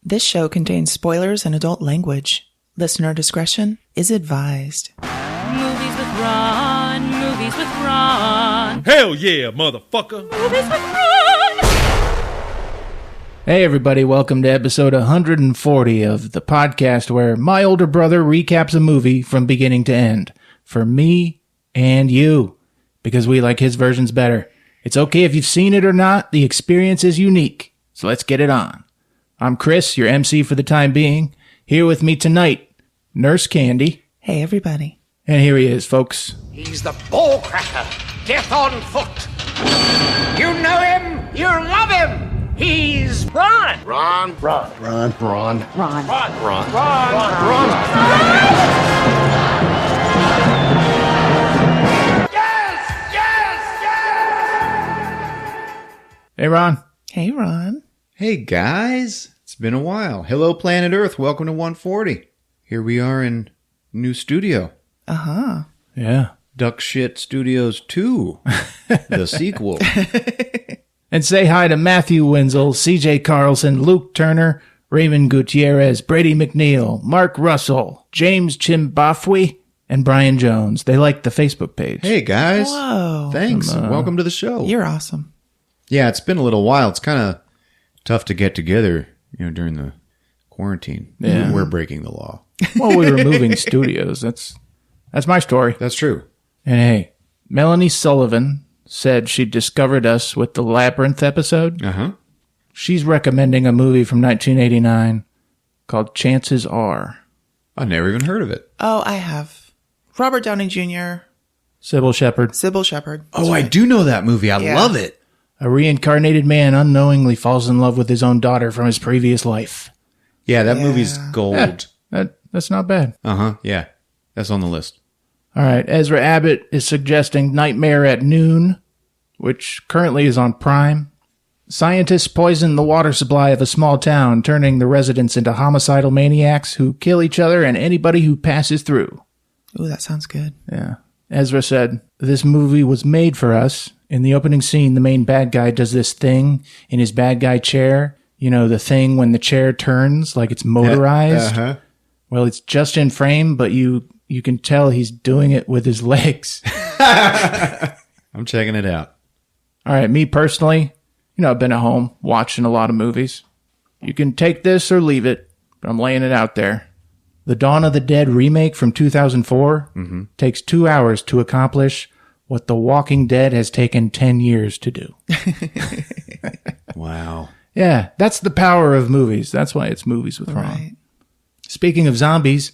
This show contains spoilers and adult language. Listener discretion is advised. Movies with Ron, movies with Ron. Hell yeah, motherfucker. Movies with Ron. Hey everybody, welcome to episode 140 of the podcast where my older brother recaps a movie from beginning to end. For me and you. Because we like his versions better. It's okay if you've seen it or not, the experience is unique. So let's get it on. I'm Chris, your MC for the time being. Here with me tonight, Nurse Candy. Hey, everybody. And here he is, folks. He's the ball cracker, death on foot. You know him, you love him. He's Ron. Ron. Hey, Ron. Hey, Ron. Hey guys, it's been a while. Hello Planet Earth, welcome to 140. Here we are in new studio. Uh-huh. Yeah. Duck Shit Studios 2, the sequel. And say hi to Matthew Wenzel, CJ Carlson, Luke Turner, Raymond Gutierrez, Brady McNeil, Mark Russell, James Chimbafwe, and Brian Jones. They like the Facebook page. Hey guys. Whoa. Thanks. Welcome to the show. You're awesome. Yeah, it's been a little while. It's kind of tough to get together, during the quarantine. Yeah. We're breaking the law. Well, we were moving studios. That's my story. That's true. And hey, Melanie Sullivan said she discovered us with the Labyrinth episode. Uh-huh. She's recommending a movie from 1989 called Chances Are. I've never even heard of it. Oh, I have. Robert Downey Jr., Sybil Shepherd. Sybil Shepherd. Oh, I do know that movie. I love it. A reincarnated man unknowingly falls in love with his own daughter from his previous life. Yeah, that movie's gold. That's not bad. Uh-huh, yeah. That's on the list. All right, Ezra Abbott is suggesting Nightmare at Noon, which currently is on Prime. Scientists poison the water supply of a small town, turning the residents into homicidal maniacs who kill each other and anybody who passes through. Ooh, that sounds good. Yeah. Ezra said, this movie was made for us. In the opening scene, the main bad guy does this thing in his bad guy chair. You know, the thing when the chair turns, like it's motorized. Uh-huh. Well, it's just in frame, but you can tell he's doing it with his legs. I'm checking it out. All right, me personally, I've been at home watching a lot of movies. You can take this or leave it, but I'm laying it out there. The Dawn of the Dead remake from 2004 takes 2 hours to accomplish what The Walking Dead has taken 10 years to do. Wow. Yeah, that's the power of movies. That's why it's Movies with Ron. Right. Speaking of zombies,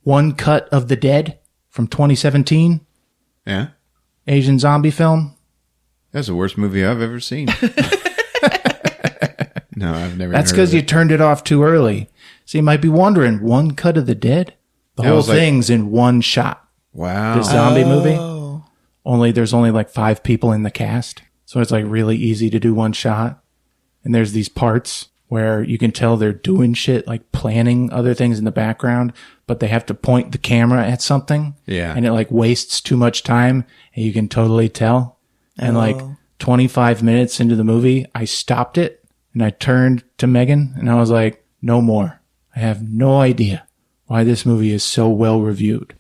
One Cut of the Dead from 2017, Yeah? Asian zombie film. That's the worst movie I've ever seen. No, I've never That's heard because of you it. turned it off too early. So you might be wondering, One Cut of the Dead? The Yeah, I whole was like- thing's in one shot. Wow. This zombie movie. Oh. There's only like 5 people in the cast. So it's like really easy to do one shot. And there's these parts where you can tell they're doing shit, like planning other things in the background, but they have to point the camera at something. Yeah. And it like wastes too much time, and you can totally tell. And like 25 minutes into the movie, I stopped it and I turned to Megan and I was like, no more. I have no idea why this movie is so well reviewed.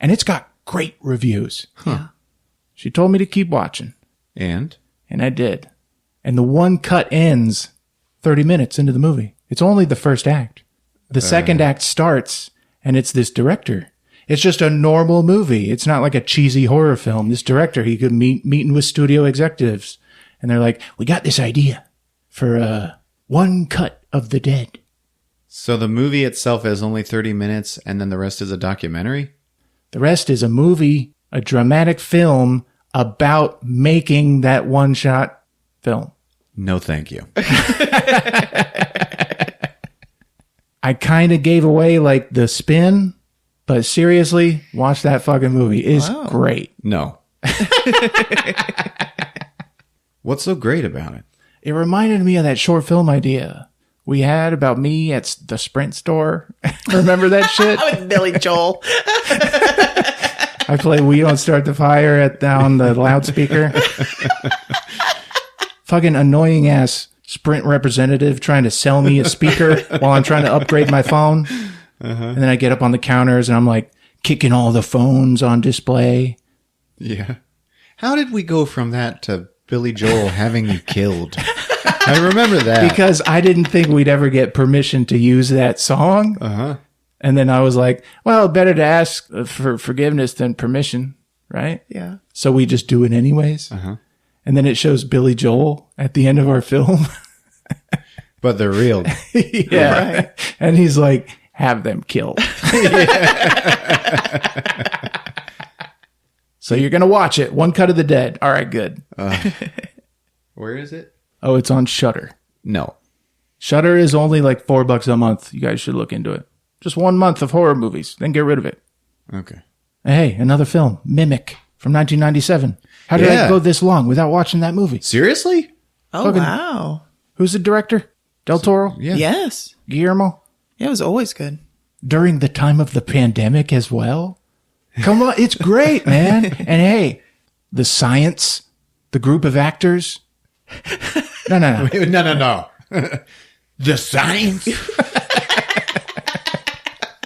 And it's got great reviews. Yeah. She told me to keep watching, And? and I did. And the one cut ends 30 minutes into the movie. It's only the first act. The second act starts, and it's this director. It's just a normal movie. It's not like a cheesy horror film. This director, he could meeting with studio executives, and they're like, we got this idea for One Cut of the Dead. So the movie itself is only 30 minutes, and then the rest is a documentary? The rest is a movie, a dramatic film about making that one-shot film. No, thank you. I kind of gave away like the spin, but seriously, watch that fucking movie. It's great. No. What's so great about it? It reminded me of that short film idea we had about me at the Sprint store. Remember that shit? With Billy Joel. I play We Don't Start the Fire on the loudspeaker. Fucking annoying ass Sprint representative trying to sell me a speaker while I'm trying to upgrade my phone. And then I get up on the counters and I'm like kicking all the phones on display. Yeah. How did we go from that to Billy Joel having you killed? I remember that. Because I didn't think we'd ever get permission to use that song. And then I was like, well, better to ask for forgiveness than permission, right? Yeah. So we just do it anyways. And then it shows Billy Joel at the end of our film. But they're real. Yeah. Right. And he's like, have them killed. So you're going to watch it. One Cut of the Dead. All right, good. Where is it? Oh, it's on Shudder. No. Shudder is only like $4 a month. You guys should look into it. Just 1 month of horror movies, then get rid of it. Okay. Hey, another film, Mimic, from 1997. How did I go this long without watching that movie? Seriously? Oh, wow. Who's the director? Del Toro? Yeah. Yes. Guillermo? Yeah, it was always good. During the time of the pandemic as well? Come on, it's great, man. And hey, the science, the group of actors. No. No. The science?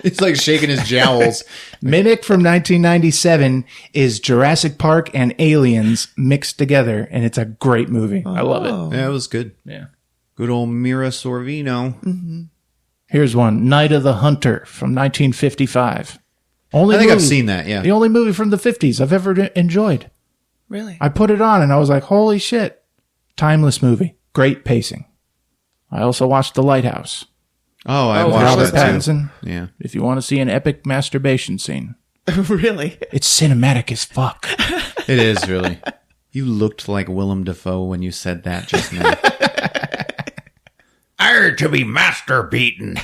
It's like shaking his jowls. Mimic from 1997 is Jurassic Park and Aliens mixed together, and it's a great movie. I love it. Yeah, it was good. Yeah. Good old Mira Sorvino. Mm-hmm. Here's one, Night of the Hunter from 1955. I think I've seen that, yeah. The only movie from the 50s I've ever enjoyed. Really? I put it on and I was like, holy shit. Timeless movie. Great pacing. I also watched The Lighthouse. Oh, I Robert watched that too. Pattinson. Yeah. If you want to see an epic masturbation scene. Really? It's cinematic as fuck. It is, really. You looked like Willem Dafoe when you said that just now. Are to be master beaten.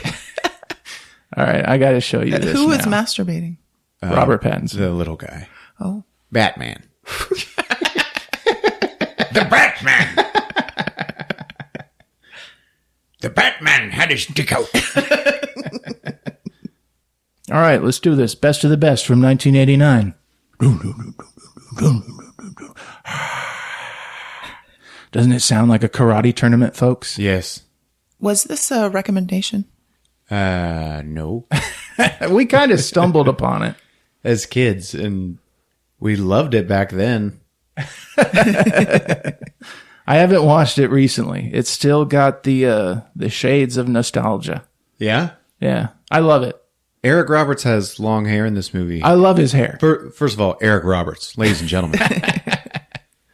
All right, I got to show you this Who was now. masturbating? Robert Pattinson. The little guy. Oh. Batman. The Batman. The Batman had his dick out. All right, let's do this. Best of the best from 1989. Doesn't it sound like a karate tournament, folks? Yes. Was this a recommendation? No. We kind of stumbled upon it. As kids, and we loved it back then. I haven't watched it recently. It's still got the shades of nostalgia. Yeah? Yeah, I love it. Eric Roberts has long hair in this movie. I love his hair. First of all, Eric Roberts, ladies and gentlemen.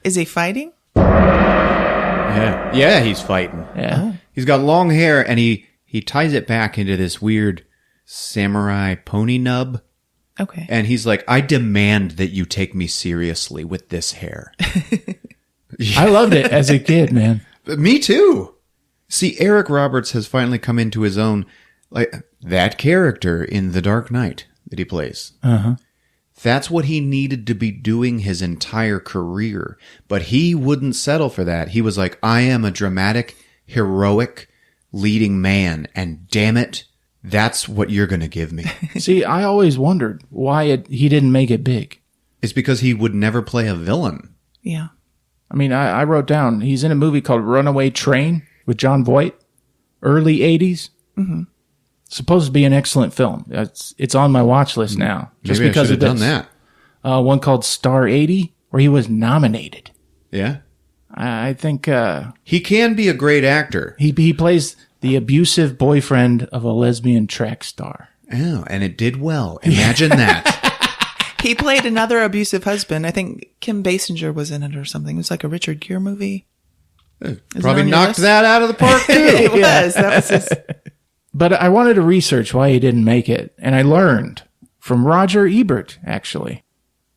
Is he fighting? Yeah, he's fighting. Yeah. He's got long hair, and he ties it back into this weird samurai pony nub. Okay. And he's like, I demand that you take me seriously with this hair. I loved it as a kid, man. Me too. See, Eric Roberts has finally come into his own, like that character in The Dark Knight that he plays. Uh-huh. That's what he needed to be doing his entire career. But he wouldn't settle for that. He was like, I am a dramatic, heroic leading man, and damn it, that's what you're going to give me. See, I always wondered why he didn't make it big. It's because he would never play a villain. Yeah. I mean, I wrote down, he's in a movie called Runaway Train with John Voight, early 80s. Mm-hmm. Supposed to be an excellent film. It's on my watch list now. Just Maybe because I should of have done that. One called Star 80, where he was nominated. Yeah. I think He can be a great actor. he plays the abusive boyfriend of a lesbian track star. Oh, and it did well. Imagine that. He played another abusive husband. I think Kim Basinger was in it or something. It was like a Richard Gere movie. Probably on your knocked list? that out of the park, too. It was. That was his. But I wanted to research why he didn't make it, and I learned from Roger Ebert, actually.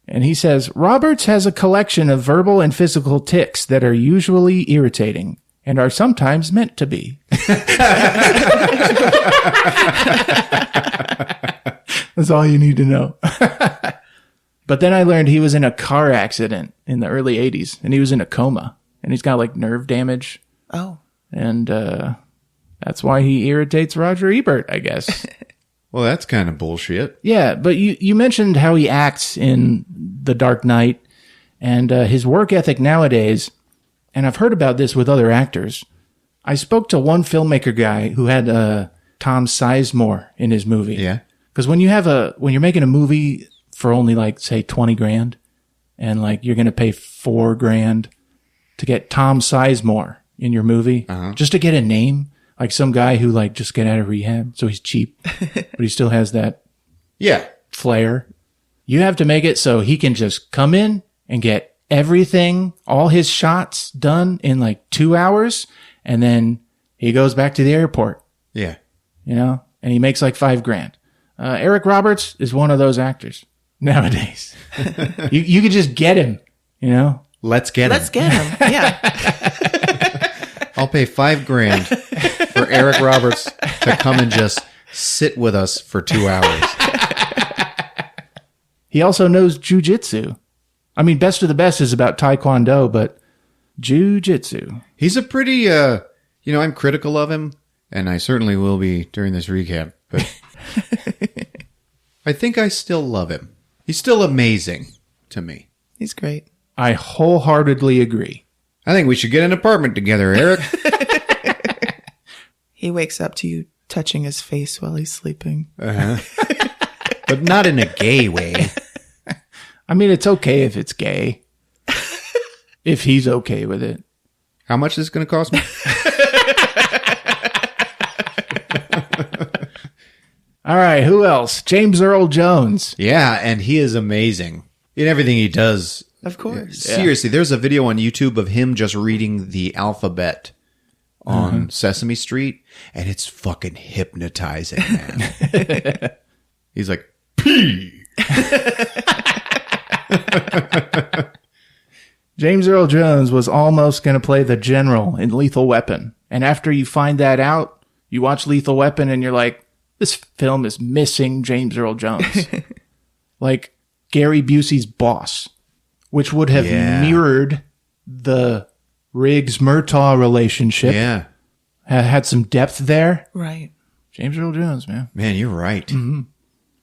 And he says, Roberts has a collection of verbal and physical tics that are usually irritating and are sometimes meant to be. That's all you need to know. But then I learned he was in a car accident in the early 80s, and he was in a coma, and he's got like nerve damage. Oh. And that's why he irritates Roger Ebert, I guess. Well, that's kind of bullshit. Yeah, but you mentioned how he acts in The Dark Knight and his work ethic nowadays, and I've heard about this with other actors. I spoke to one filmmaker guy who had Tom Sizemore in his movie. Yeah. Because when you're making a movie for only like, say, 20 grand, and like you're going to pay $4 grand to get Tom Sizemore in your movie, just to get a name, like some guy who like just got out of rehab, so he's cheap, but he still has that flair. You have to make it so he can just come in and get everything, all his shots done in like 2 hours, and then he goes back to the airport. Yeah. You know, and he makes like $5 grand. Eric Roberts is one of those actors nowadays. you could just get him, you know? Let's get him. Yeah. I'll pay $5 grand for Eric Roberts to come and just sit with us for 2 hours. He also knows jujitsu. I mean, Best of the Best is about Tae Kwon Do, but jujitsu. He's a pretty, I'm critical of him, and I certainly will be during this recap, but I think I still love him. He's still amazing to me. He's great. I wholeheartedly agree. I think we should get an apartment together, Eric. He wakes up to you touching his face while he's sleeping. But not in a gay way. I mean, it's okay if it's gay. If he's okay with it. How much is this going to cost me? All right, who else? James Earl Jones. Yeah, and he is amazing in everything he does. Of course. Seriously, there's a video on YouTube of him just reading the alphabet on Sesame Street, and it's fucking hypnotizing, man. He's like, P. James Earl Jones was almost going to play the general in Lethal Weapon. And after you find that out, you watch Lethal Weapon and you're like, this film is missing James Earl Jones. Like Gary Busey's boss, which would have mirrored the Riggs-Murtaugh relationship. Yeah. Had some depth there. Right. James Earl Jones, man. Man, you're right. Mm-hmm.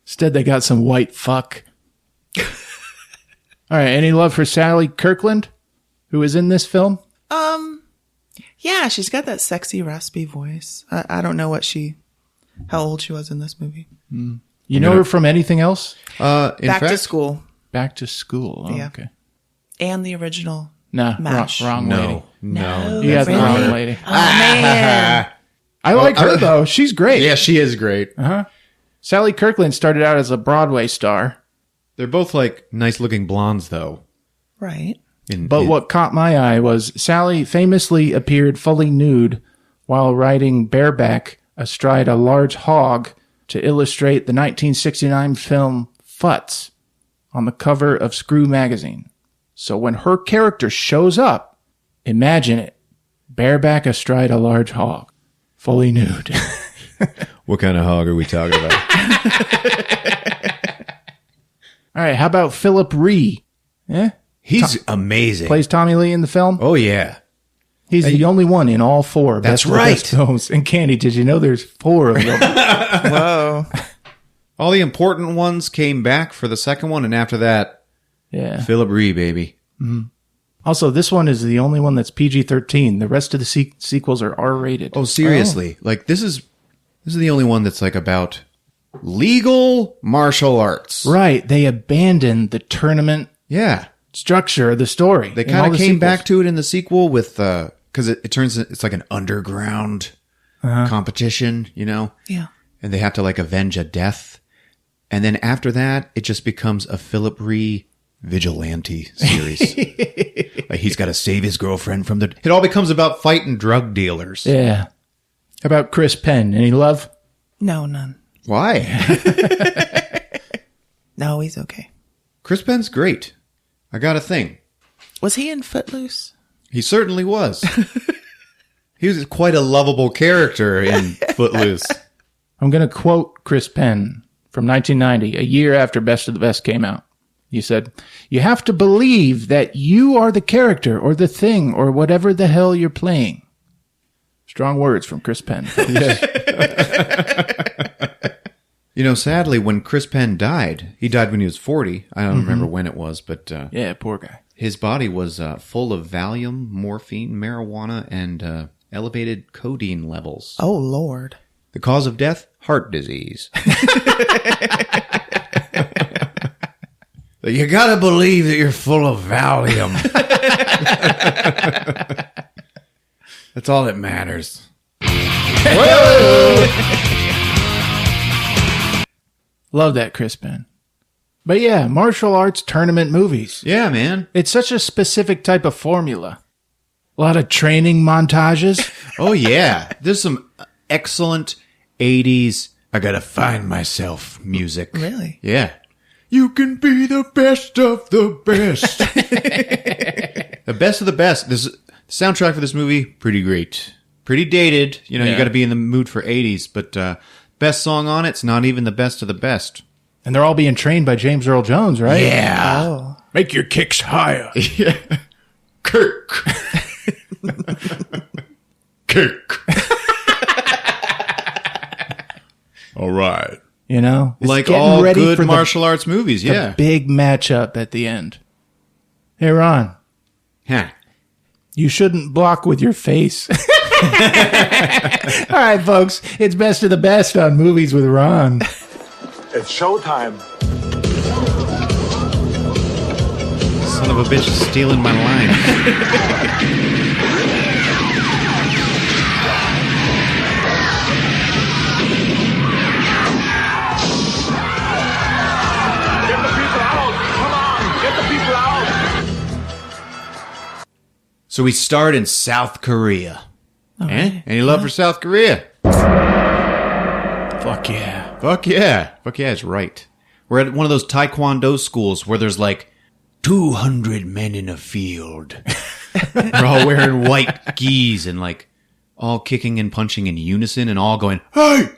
Instead, they got some white fuck. All right, any love for Sally Kirkland, who is in this film? Yeah, she's got that sexy, raspy voice. I don't know how old she was in this movie. You know her from anything else? Back to School. Back to School. Oh, Yeah. okay. And the original Nah, MASH. wrong lady. No. You got the really? wrong lady. Oh, man. I like her, though. She's great. Yeah, she is great. Sally Kirkland started out as a Broadway star. They're both like nice looking blondes, though. Right. But what caught my eye was Sally famously appeared fully nude while riding bareback astride a large hog to illustrate the 1969 film Futz on the cover of Screw magazine. So when her character shows up, imagine it. Bareback astride a large hog. Fully nude. What kind of hog are we talking about? All right, how about Philip Ree? He's amazing. Plays Tommy Lee in the film? Oh, yeah. He's the only one in all four. That's Best of the right. Best films. And Candy, did you know there's 4 of them? Whoa. All the important ones came back for the second one, and after that, Yeah. Philip Ree, baby. Also, this one is the only one that's PG-13. The rest of the sequels are R-rated. Oh, seriously. Like, this is the only one that's like about legal martial arts. Right. They abandoned the tournament Yeah. structure of the story. They in all kind the of came sequels. back to it in the sequel with, because it turns, it's like an underground competition, you know? Yeah. And they have to like avenge a death. And then after that, it just becomes a Philip Ree vigilante series. Like he's got to save his girlfriend from it all becomes about fighting drug dealers. Yeah. How about Chris Penn? Any love? No, none. Why? No, he's okay. Chris Penn's great. I got a thing. Was he in Footloose? He certainly was. He was quite a lovable character in Footloose. I'm going to quote Chris Penn from 1990, a year after Best of the Best came out. You said, "You have to believe that you are the character or the thing or whatever the hell you're playing." Strong words from Chris Penn. You know, sadly, when Chris Penn died, he died when he was 40. I don't remember when it was, but Yeah, poor guy. his body was full of Valium, morphine, marijuana, and elevated codeine levels. Oh, Lord. The cause of death? Heart disease. You gotta believe that you're full of Valium. That's all that matters. Love that, Chris Ben. But yeah, martial arts tournament movies. Yeah, man. It's such a specific type of formula. A lot of training montages. Oh, yeah. There's some excellent 80s, I gotta find myself music. Really? Yeah. You can be the best of the best. The best of the best. This soundtrack for this movie, pretty great. Pretty dated. You know, you got to be in the mood for 80s. But best song on it's not even the best of the best. And they're all being trained by James Earl Jones, right? Yeah. Oh. Make your kicks higher. Yeah. Kirk. Kirk. All right. You know? It's Like getting all ready good for martial arts movies, yeah. the big matchup at the end. Hey, Ron. Huh. You shouldn't block with your face. All right, folks. It's best of the best on Movies with Ron. It's showtime. Son of a bitch is stealing my line. Get the people out. Come on. Get the people out. So we start in South Korea. Any love for South Korea? Fuck yeah. Fuck yeah. Fuck yeah, it's right. We're at one of those Tae Kwon Do schools where there's like 200 men in a field. They're all wearing white gis and like all kicking and punching in unison and all going, hey!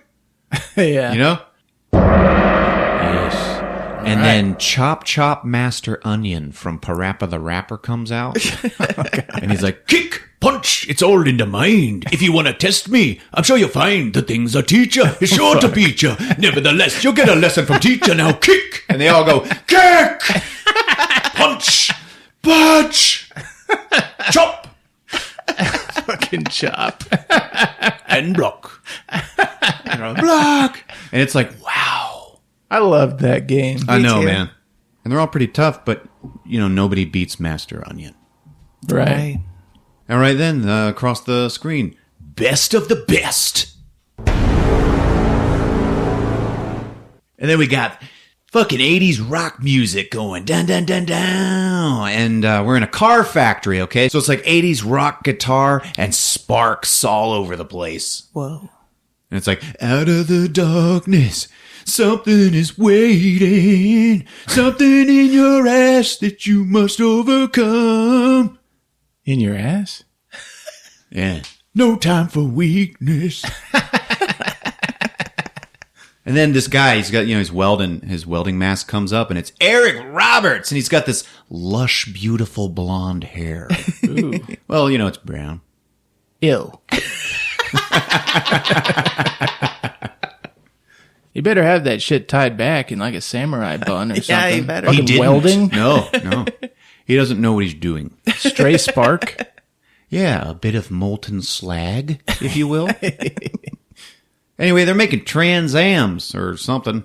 Yeah. You know? Yes. And then Chop Chop Master Onion from Parappa the Rapper comes out. And he's like, kick, punch, it's all in the mind. If you want to test me, I'm sure you'll find the things a teacher is sure to beat you. Nevertheless, you'll get a lesson from teacher. Now kick. And they all go, kick, punch, punch, chop, Fucking chop. and block. And block. And it's like, wow. I loved that game. I know, too. man. And they're all pretty tough, but, you know, nobody beats Master Onion. Right. All right, then, across the screen. Best of the best. And then we got fucking 80s rock music going. Dun, dun, dun, dun. And we're in a car factory, okay? So it's like 80s rock guitar and sparks all over the place. Whoa. And it's like, out of the darkness, something is waiting. Something in your ass that you must overcome. In your ass? Yeah. No time for weakness. And then this guy, he's got, you know, his welding mask comes up and it's Eric Roberts. And he's got this lush, beautiful blonde hair. Ooh. Well, you know, it's brown. Ill. You better have that shit tied back in like a samurai bun or something. Yeah, you better. Fucking didn't. welding? No. He doesn't know what he's doing. Stray spark? Yeah, a bit of molten slag, if you will. Anyway, they're making Trans Ams or something.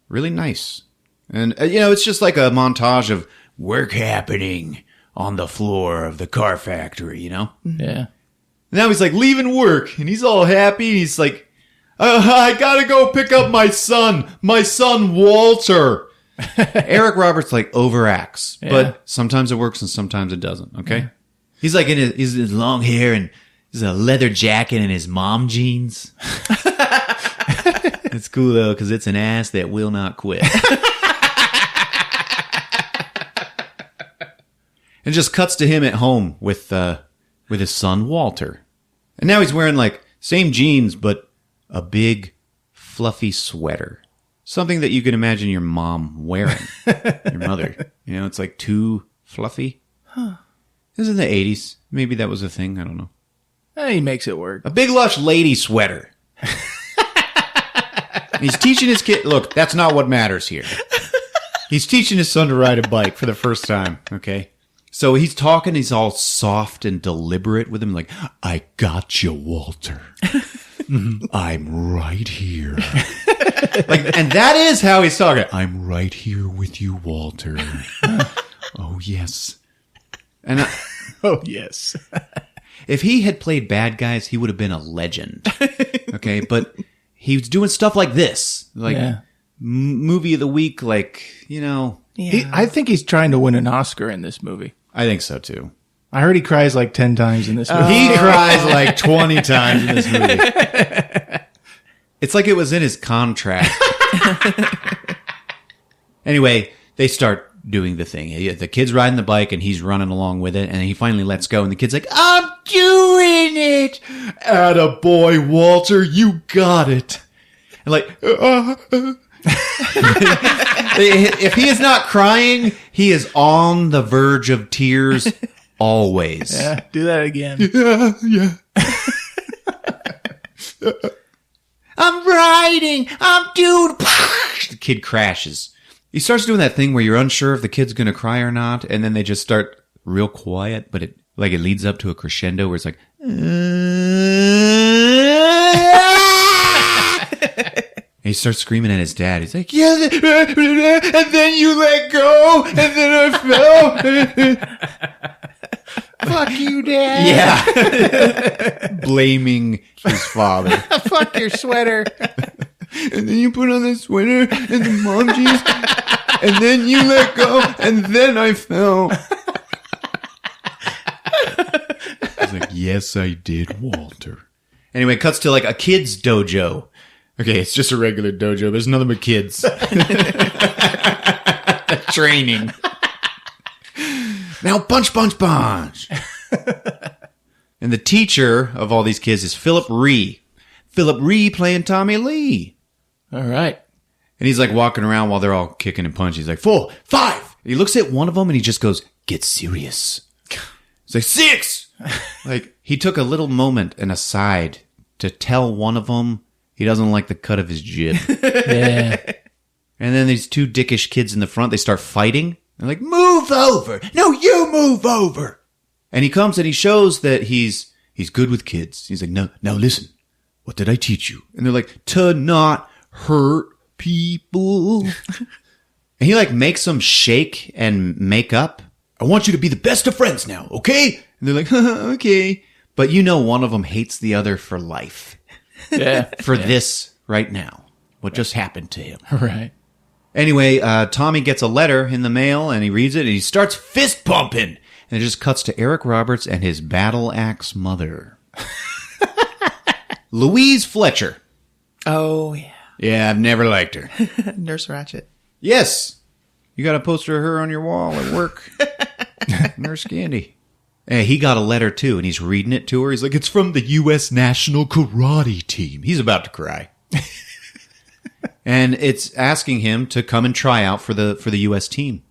Really nice. And, you know, it's just like a montage of work happening on the floor of the car factory, you know? Yeah. Now he's like leaving work and he's all happy. He's like, I gotta go pick up my son Walter. Eric Roberts like overacts, but sometimes it works and sometimes it doesn't. Okay. Yeah. He's like in his long hair and he's a leather jacket and his mom jeans. It's cool though, cause it's an ass that will not quit. And just cuts to him at home with his son Walter. And now he's wearing like same jeans, but a big fluffy sweater. Something that you can imagine your mom wearing. Your mother. You know, it's like too fluffy. Huh. This is in the 80s. Maybe that was a thing. I don't know. He makes it work. A big lush lady sweater. He's teaching his kid. Look, that's not what matters here. He's teaching his son to ride a bike for the first time. Okay. So he's talking, he's all soft and deliberate with him, like, I got you, Walter. I'm right here. And that is how he's talking. I'm right here with you, Walter. Oh, yes. And Oh, yes. if he had played bad guys, he would have been a legend. Okay, but he was doing stuff like this. Like, movie of the week, like, Yeah. I think he's trying to win an Oscar in this movie. I think so, too. I heard he cries like 10 times in this movie. He cries like 20 times in this movie. It's like it was in his contract. Anyway, they start doing the thing. The kid's riding the bike and he's running along with it, and he finally lets go, and the kid's like, I'm doing it! Attaboy, Walter, you got it. And like, if he is not crying, he is on the verge of tears always. Yeah, do that again. Yeah. I'm riding. I'm doing. The kid crashes. He starts doing that thing where you're unsure if the kid's going to cry or not, and then they just start real quiet, but it leads up to a crescendo where it's like. He starts screaming at his dad. He's like, yeah, and then you let go, and then I fell. Fuck you, Dad. Yeah. Blaming his father. Fuck your sweater. And then you put on the sweater and the mom jeans, and then you let go, and then I fell. I was like, yes, I did, Walter. Anyway, it cuts to like a kid's dojo. Okay, it's just a regular dojo. There's nothing but kids. Training. Now punch, punch, punch. And the teacher of all these kids is Philip Ree. Philip Ree playing Tommy Lee. All right. And he's like walking around while they're all kicking and punching. He's like, 4, 5. He looks at one of them and he just goes, get serious. He's like, 6. Like, he took a little moment and aside to tell one of them he doesn't like the cut of his jib. Yeah. And then these two dickish kids in the front, they start fighting. They're like, move over. No, you move over. And he comes and he shows that he's good with kids. He's like, no, now listen. What did I teach you? And they're like, to not hurt people. And he like makes them shake and make up. I want you to be the best of friends now, okay? And they're like, okay. But you know one of them hates the other for life. Yeah. For this right now. What just happened to him. Right. Anyway, Tommy gets a letter in the mail, and he reads it, and he starts fist pumping. And it just cuts to Eric Roberts and his battle axe mother. Louise Fletcher. Oh, yeah. Yeah, I've never liked her. Nurse Ratched. Yes. You got a poster of her on your wall at work. Nurse Candy. Hey, he got a letter, too, and he's reading it to her. He's like, it's from the U.S. National Karate Team. He's about to cry. And it's asking him to come and try out for the U.S. team.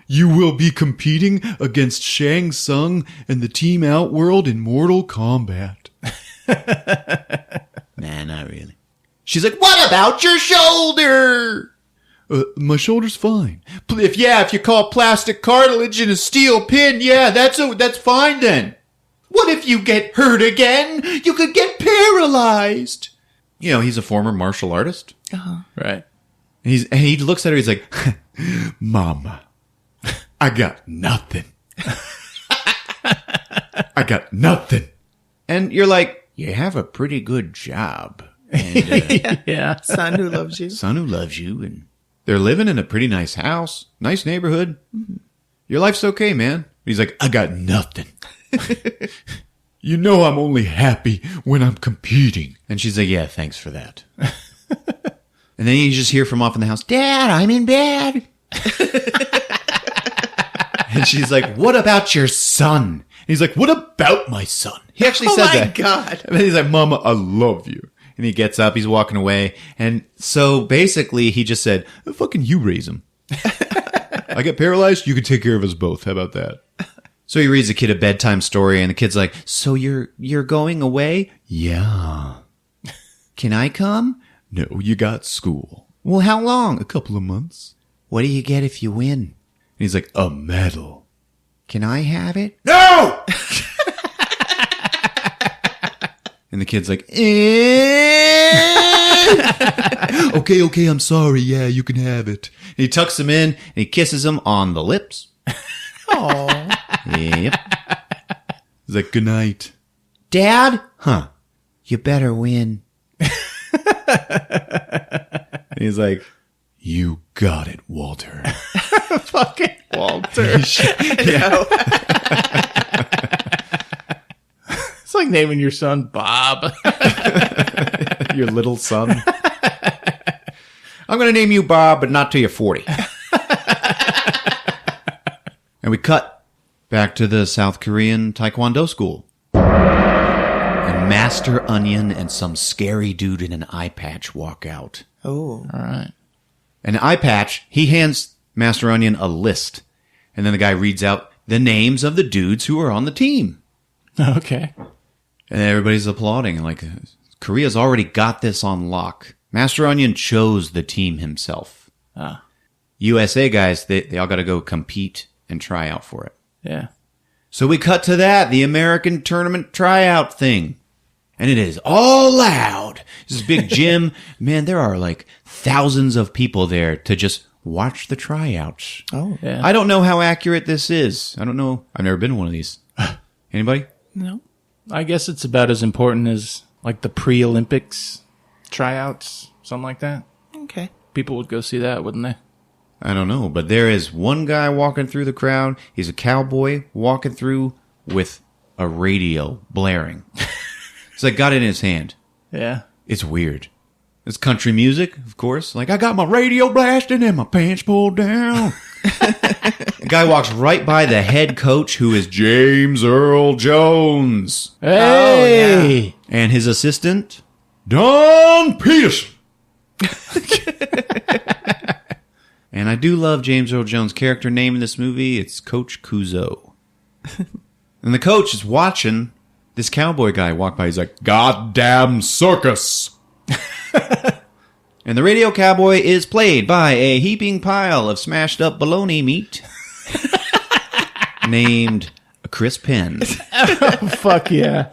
You will be competing against Shang Tsung and the Team Outworld in Mortal Kombat. Nah, not really. She's like, what about your shoulder? My shoulder's fine. If you call plastic cartilage and a steel pin, yeah, that's fine then. What if you get hurt again? You could get paralyzed. You know, he's a former martial artist. Right. And he looks at her, he's like, Mama, I got nothing. I got nothing. And you're like, you have a pretty good job. And, Yeah. Son who loves you. son who loves you, and they're living in a pretty nice house, nice neighborhood. Mm-hmm. Your life's okay, man. He's like, I got nothing. You know I'm only happy when I'm competing. And she's like, yeah, thanks for that. And then you just hear from off in the house, Dad, I'm in bed. And she's like, what about your son? And he's like, what about my son? He actually said that. Oh, my God. And then he's like, Mama, I love you. And he gets up, he's walking away. And so basically he just said, fucking you raise him. I get paralyzed, you can take care of us both. How about that? So he reads the kid a bedtime story, and the kid's like, so you're going away? Yeah. Can I come? No, you got school. Well, how long? A couple of months. What do you get if you win? And he's like, a medal. can I have it? No! And the kid's like, okay, I'm sorry. Yeah, you can have it. And he tucks him in and he kisses him on the lips. Oh. Yep. He's like, good night. Dad? Huh. You better win. And he's like, you got it, Walter. Fucking Walter. Yeah. It's like naming your son Bob. Your little son. I'm going to name you Bob, but not till you're 40. And we cut back to the South Korean Tae Kwon Do school. And Master Onion and some scary dude in an eye patch walk out. Oh. All right. And the eye patch, he hands Master Onion a list. And then the guy reads out the names of the dudes who are on the team. Okay. And everybody's applauding. Like, Korea's already got this on lock. Master Onion chose the team himself. USA guys, they all got to go compete and try out for it. Yeah. So we cut to that, the American tournament tryout thing. And it is all loud. This big gym. Man, there are like thousands of people there to just watch the tryouts. Oh. Yeah. I don't know how accurate this is. I don't know. I've never been to one of these. Anybody? No. I guess it's about as important as like the pre-Olympics tryouts, something like that. Okay. People would go see that, wouldn't they? I don't know. But there is one guy walking through the crowd. He's a cowboy walking through with a radio blaring. It's like got it in his hand. Yeah. It's weird. It's country music, of course. Like, I got my radio blasting and my pants pulled down. The guy walks right by the head coach, who is James Earl Jones. Hey! And his assistant, Don Peterson. And I do love James Earl Jones' character name in this movie. It's Coach Kuzo. And the coach is watching this cowboy guy walk by. He's like, goddamn circus. And the radio cowboy is played by a heaping pile of smashed up bologna meat named Chris Penn. Fuck yeah.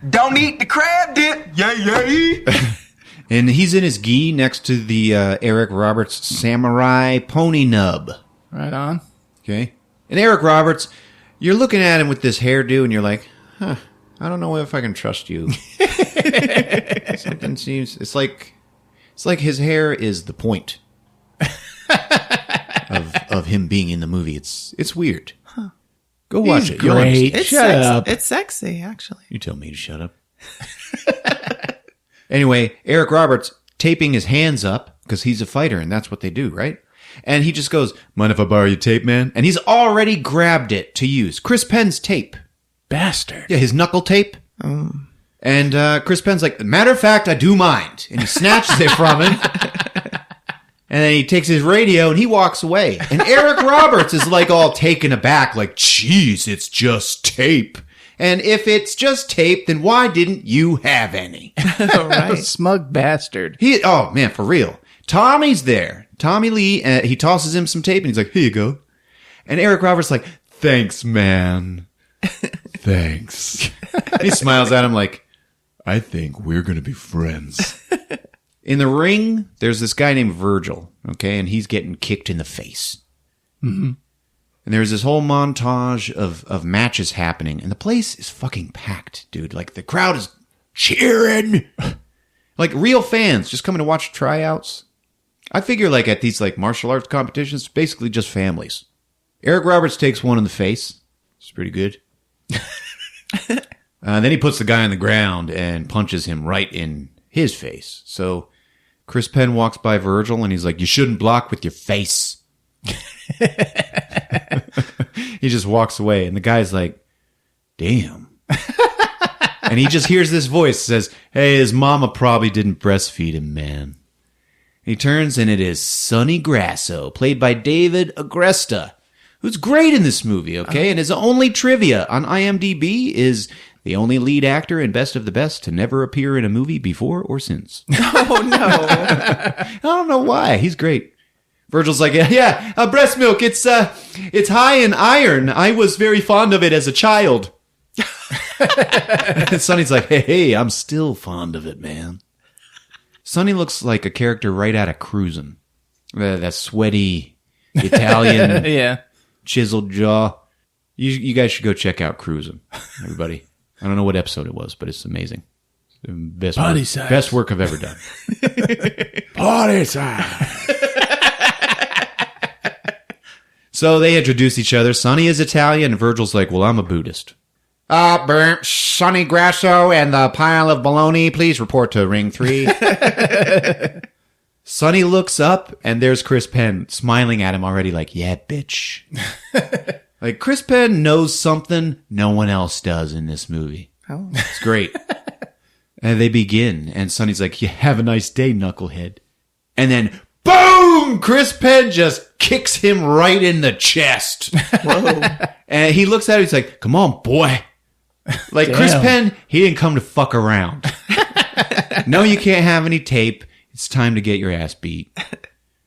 Don't eat the crab dip. Yay. And he's in his gi next to the Eric Roberts samurai pony nub. Right on. Okay. And Eric Roberts, you're looking at him with this hairdo and you're like, huh, I don't know if I can trust you. Something seems, it's like his hair is the point of him being in the movie. It's weird. Huh. Go watch it. You'll Great. It's Shut sexy. up. It's sexy, actually. You tell me to shut up. Anyway, Eric Roberts taping his hands up because he's a fighter and that's what they do, right? And he just goes, mind if I borrow your tape, man? And he's already grabbed it to use. Chris Penn's tape. Bastard. Yeah, his knuckle tape. And Chris Penn's like, matter of fact, I do mind. And he snatches it from him. And then he takes his radio and he walks away. And Eric Roberts is like all taken aback, like, geez, it's just tape. And if it's just tape, then why didn't you have any? All right. Smug bastard. Oh, man, for real. Tommy's there. Tommy Lee, he tosses him some tape and he's like, here you go. And Eric Roberts like, thanks, man. Thanks. He smiles at him like, I think we're going to be friends. In the ring, there's this guy named Virgil, okay? And he's getting kicked in the face. Mm-hmm. And there's this whole montage of matches happening. And the place is fucking packed, dude. Like, the crowd is cheering. Like, real fans just coming to watch tryouts. I figure, like, at these, like, martial arts competitions, basically just families. Eric Roberts takes one in the face. It's pretty good. Then he puts the guy on the ground and punches him right in his face. So Chris Penn walks by Virgil and he's like, you shouldn't block with your face. He just walks away and the guy's like, damn. And he just hears this voice says, hey, his mama probably didn't breastfeed him, man. He turns and it is Sonny Grasso, played by David Agresta, who's great in this movie, okay? And his only trivia on IMDb is the only lead actor in Best of the Best to never appear in a movie before or since. Oh, no. I don't know why. He's great. Virgil's like, yeah, breast milk. It's high in iron. I was very fond of it as a child. And Sonny's like, hey, I'm still fond of it, man. Sonny looks like a character right out of Cruisin'. That sweaty Italian, Yeah. chiseled jaw. You guys should go check out Cruisin', everybody. I don't know what episode it was, but it's amazing. Best Body work, size. best work I've ever done. Party time. So they introduce each other. Sonny is Italian, and Virgil's like, well, I'm a Buddhist. Sonny Grasso and the pile of baloney, please report to ring 3. Sonny looks up, and there's Chris Penn smiling at him already like, yeah, bitch. Like, Chris Penn knows something no one else does in this movie. Oh. It's great. And they begin, and Sonny's like, yeah, have a nice day, knucklehead. And then, boom! Chris Penn just kicks him right in the chest. Whoa. And he looks at him, he's like, come on, boy. Like, Damn. Chris Penn, he didn't come to fuck around. No, you can't have any tape. It's time to get your ass beat.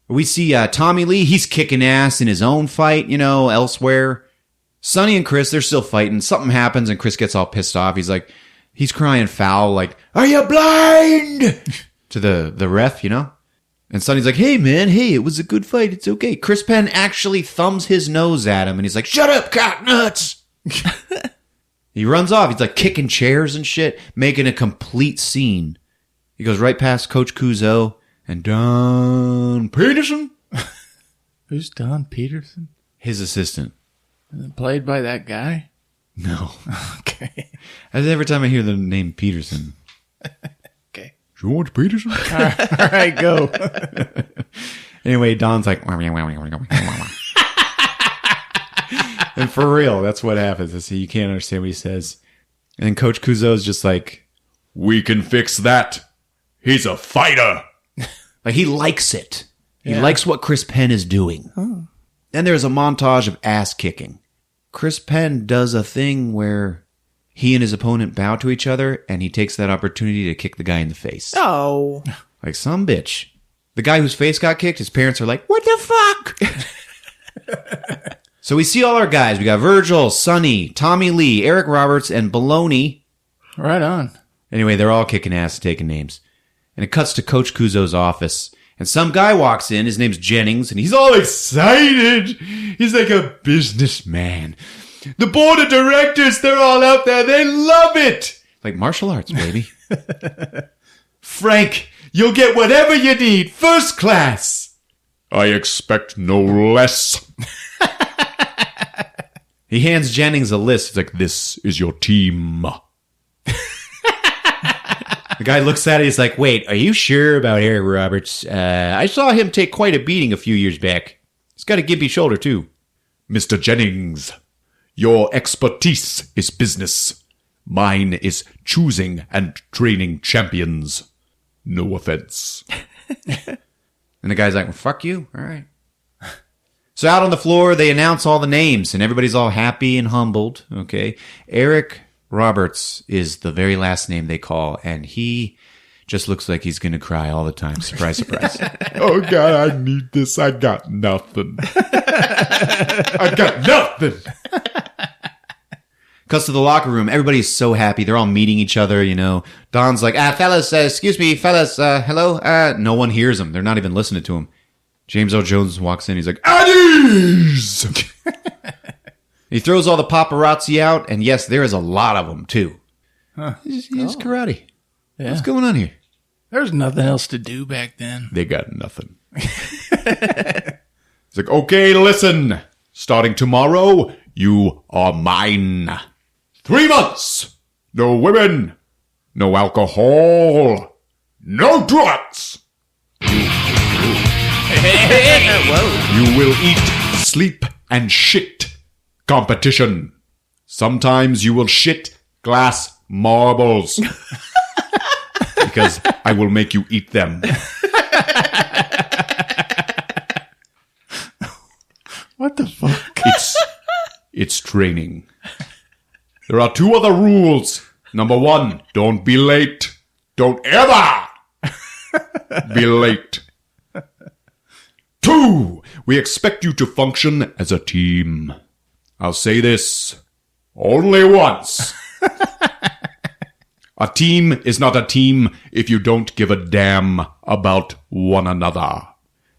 We see Tommy Lee, he's kicking ass in his own fight, elsewhere. Sonny and Chris, they're still fighting. Something happens, and Chris gets all pissed off. He's like, he's crying foul, like, are you blind? To the ref, And Sonny's like, hey, man, it was a good fight. It's okay. Chris Penn actually thumbs his nose at him, and he's like, shut up, cock nuts. He runs off. He's like kicking chairs and shit, making a complete scene. He goes right past Coach Kuzo and Don Peterson, Who's Don Peterson? his assistant. Played by that guy? No. Okay. Every time I hear the name Peterson. Okay. George Peterson? All right, go. Anyway, Don's like, and for real, that's what happens. I see you can't understand what he says. And then Coach Kuzo's just like, we can fix that. He's a fighter. Like, he likes it. He Yeah. likes what Chris Penn is doing. Oh. Then there's a montage of ass kicking. Chris Penn does a thing where he and his opponent bow to each other, and he takes that opportunity to kick the guy in the face. Oh. Like some bitch. The guy whose face got kicked, his parents are like, what the fuck? So we see all our guys. We got Virgil, Sonny, Tommy Lee, Eric Roberts, and Baloney. Right on. Anyway, they're all kicking ass and taking names. And it cuts to Coach Kuzo's office. And some guy walks in. His name's Jennings, and he's all excited. He's like a businessman. The board of directors, they're all out there. They love it. Like martial arts, baby. Frank, you'll get whatever you need. First class. I expect no less. He hands Jennings a list. He's like, This is your team. the guy looks at it. He's like, wait, are you sure about Eric Roberts? I saw him take quite a beating a few years back. He's got a gimpy shoulder, too. Mr. Jennings, your expertise is business. Mine is choosing and training champions. No offense. And the guy's like, well, fuck you. All right. So out on the floor, they announce all the names, and everybody's all happy and humbled. Okay. Eric Roberts is the very last name they call, and he just looks like he's going to cry all the time. Surprise, surprise. Oh, God, I need this. I got nothing. I got nothing. Cuts to the locker room. Everybody's so happy. They're all meeting each other, Don's like, fellas, excuse me, fellas, hello? No one hears him. They're not even listening to him. James Earl Jones walks in. He's like, Addies! he throws all the paparazzi out, and yes, there is a lot of them, too. He's karate. Yeah. What's going on here? There's nothing else to do back then. They got nothing. It's like, okay, listen. Starting tomorrow, you are mine. 3 months. No women. No alcohol. No drugs. You will eat, sleep, and shit. Competition. Sometimes you will shit glass marbles. Because I will make you eat them. What the fuck? It's training. There are 2 other rules. Number 1, don't be late. Don't ever be late. 2, we expect you to function as a team. I'll say this only once. A team is not a team if you don't give a damn about one another.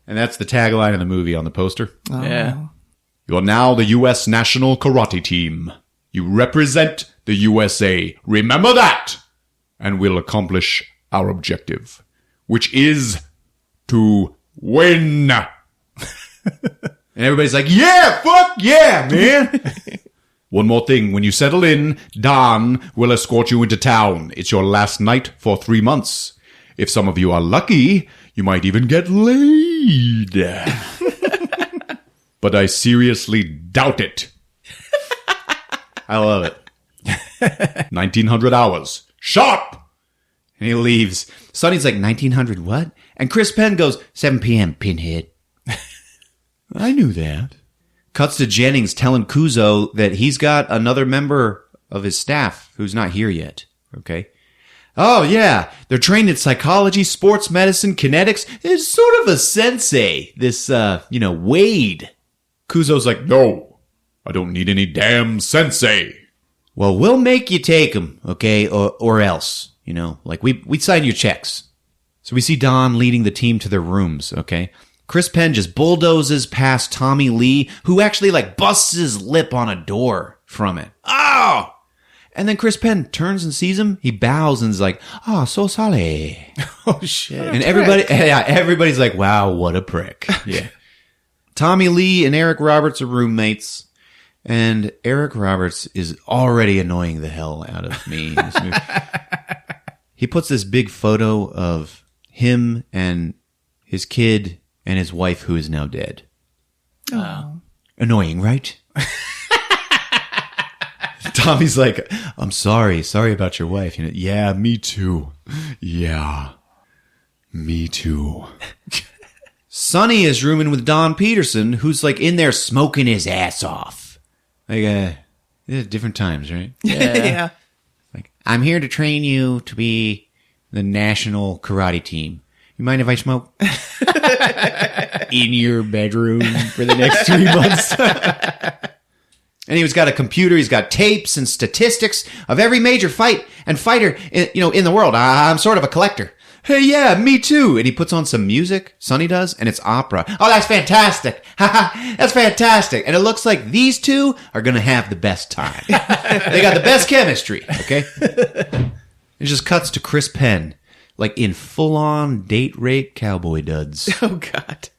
And that's the tagline of the movie on the poster. Yeah. You're now the U.S. National Karate Team. You represent the USA. Remember that! And we'll accomplish our objective, which is to win. And everybody's like, yeah, fuck yeah, man. One more thing. When you settle in, Don will escort you into town. It's your last night for 3 months. If some of you are lucky, you might even get laid. But I seriously doubt it. I love it. 1900 hours. Sharp! And he leaves. Sonny's like, 1900 what? And Chris Penn goes, 7 p.m., pinhead. I knew that. Cuts to Jennings telling Kuzo that he's got another member of his staff who's not here yet. Okay. Oh, yeah. They're trained in psychology, sports medicine, kinetics. It's sort of a sensei. This, Wade. Kuzo's like, no, I don't need any damn sensei. Well, we'll make you take him, okay? Or else, we sign your checks. So we see Don leading the team to their rooms, okay? Chris Penn just bulldozes past Tommy Lee, who actually busts his lip on a door from it. Oh! And then Chris Penn turns and sees him. He bows and is like, "Oh, so sorry." Oh, shit. And everybody's like, "Wow, what a prick." Yeah. Tommy Lee and Eric Roberts are roommates. And Eric Roberts is already annoying the hell out of me in this movie. He puts this big photo of him and his kid and his wife, who is now dead. Oh. Annoying, right? Tommy's like, "I'm sorry about your wife." Yeah, me too. Yeah, me too. Sonny is rooming with Don Peterson, who's in there smoking his ass off. Different times, right? Yeah. I'm here to train you to be the national karate team. You mind if I smoke? In your bedroom for the next 3 months. And he's got a computer. He's got tapes and statistics of every major fight and fighter, in the world. I'm sort of a collector. Hey, yeah, me too. And he puts on some music. Sonny does, and it's opera. Oh, that's fantastic. That's fantastic. And it looks like these two are going to have the best time. They got the best chemistry, okay? It just cuts to Chris Penn, in full-on date rape cowboy duds. Oh, God.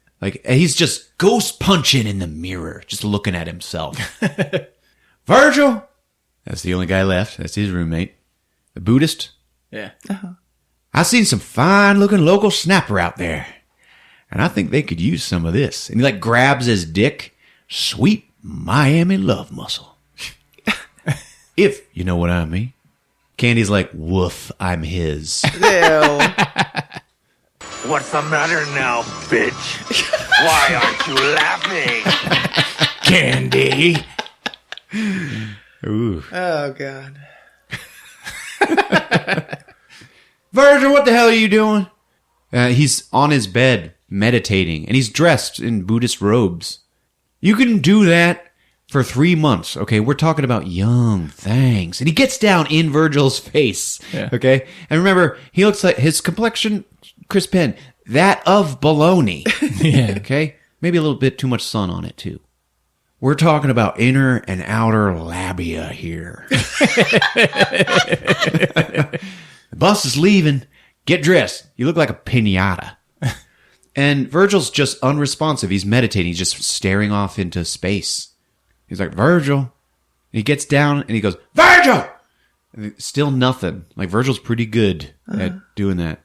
He's just ghost punching in the mirror, just looking at himself. Virgil! That's the only guy left. That's his roommate. The Buddhist. Yeah. I seen some fine-looking local snapper out there, and I think they could use some of this. And he, grabs his dick. Sweet Miami love muscle. If you know what I mean. Candy's like, woof, I'm his. Ew. What's the matter now, bitch? Why aren't you laughing? Candy. Ooh. Oh, God. Virgil, what the hell are you doing? He's on his bed, meditating, and he's dressed in Buddhist robes. You can do that for 3 months, okay? We're talking about young things. And he gets down in Virgil's face, okay? And remember, he looks like his complexion, Chris Penn, that of baloney. Yeah. Okay? Maybe a little bit too much sun on it, too. We're talking about inner and outer labia here. The bus is leaving. Get dressed. You look like a piñata. And Virgil's just unresponsive. He's meditating. He's just staring off into space. He's like, Virgil. And he gets down and he goes, Virgil! And still nothing. Virgil's pretty good at doing that.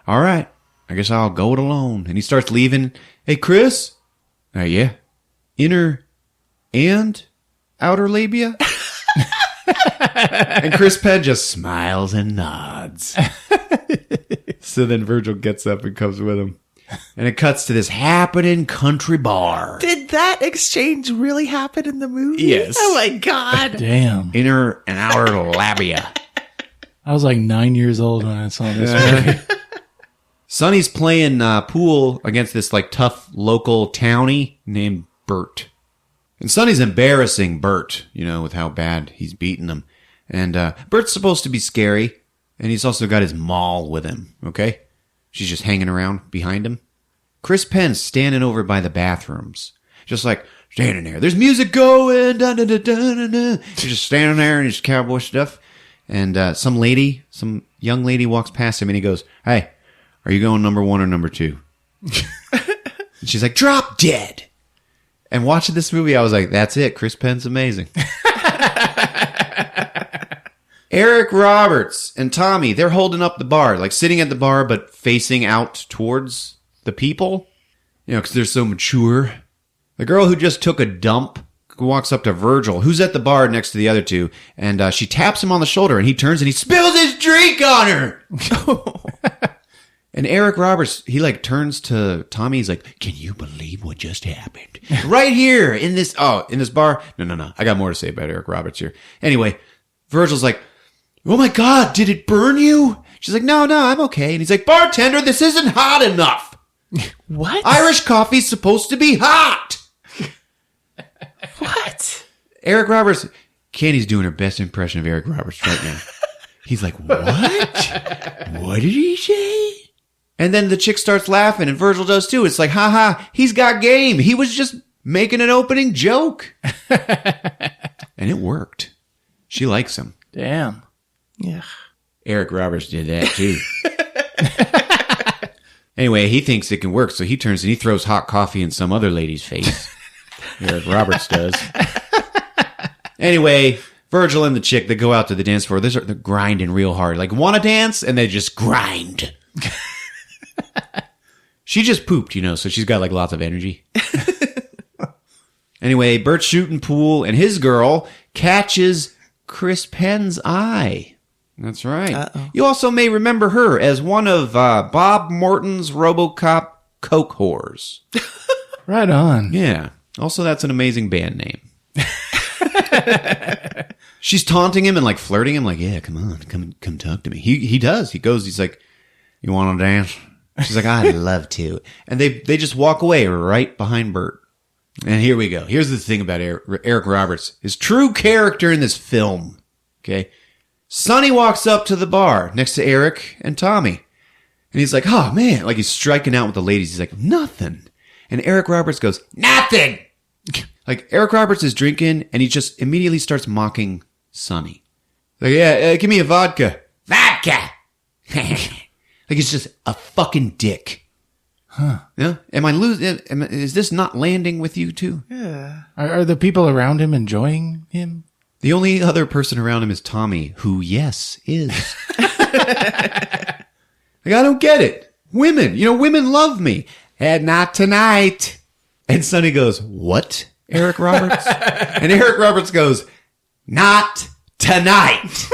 All right. I guess I'll go it alone. And he starts leaving. Hey, Chris? Yeah. Inner and outer labia? And Chris Penn just smiles and nods. So then Virgil gets up and comes with him. And it cuts to this happening country bar. Did that exchange really happen in the movie? Yes. Oh, my God. Damn. Inner and outer labia. I was 9 years old when I saw this movie. Sonny's playing pool against this like tough local townie named Bert. And Sonny's embarrassing Bert, with how bad he's beaten him. And Bert's supposed to be scary, and he's also got his Moll with him, okay? She's just hanging around behind him. Chris Penn's standing over by the bathrooms, just like standing there. There's music going, da-da-da-da-da-da. He's just standing there in his cowboy stuff. And some young lady walks past him, and he goes, "Hey, are you going number 1 or number 2?" And she's like, "Drop dead." And watching this movie, I was like, that's it. Chris Penn's amazing. Eric Roberts and Tommy, they're holding up the bar, like sitting at the bar, but facing out towards the people, because they're so mature. The girl who just took a dump walks up to Virgil, who's at the bar next to the other two, and she taps him on the shoulder, and he turns and he spills his drink on her. And Eric Roberts, he like turns to Tommy. He's like, "Can you believe what just happened? Right here in this bar." No. I got more to say about Eric Roberts here. Anyway, Virgil's like, "Oh my God, did it burn you?" She's like, No, I'm okay. And he's like, "Bartender, this isn't hot enough. What? Irish coffee's supposed to be hot." What? Eric Roberts, Candy's doing her best impression of Eric Roberts right now. He's like, "What? What did he say?" And then the chick starts laughing, and Virgil does too. It's like, haha, he's got game. He was just making an opening joke. And it worked. She likes him. Damn. Yeah. Eric Roberts did that too. Anyway, he thinks it can work, so he turns and he throws hot coffee in some other lady's face. Eric Roberts does. Anyway, Virgil and the chick, they go out to the dance floor. They're grinding real hard. Like, want to dance? And they just grind. She just pooped, so she's got like lots of energy. Anyway, Bert's shooting pool, and his girl catches Chris Penn's eye. That's right. Uh-oh. You also may remember her as one of Bob Morton's RoboCop coke whores. Right on. Yeah. Also, that's an amazing band name. She's taunting him and like flirting him, like, "Yeah, come on, come talk to me." He does. He goes. He's like, "You want to dance?" She's like, "I'd love to." And they just walk away right behind Bert. And here we go. Here's the thing about Eric Roberts. His true character in this film. Okay. Sonny walks up to the bar next to Eric and Tommy. And he's like, "Oh, man." Like he's striking out with the ladies. He's like, "Nothing." And Eric Roberts goes, "Nothing." Like Eric Roberts is drinking and he just immediately starts mocking Sonny. Like, "Yeah, give me a vodka." "Vodka." Like he's just a fucking dick. Huh. Yeah? Am I losing? Is this not landing with you too? Yeah. Are the people around him enjoying him? The only other person around him is Tommy, who, yes, is. Like, I don't get it. Women, women love me. And not tonight. And Sonny goes, "What, Eric Roberts?" And Eric Roberts goes, "Not tonight."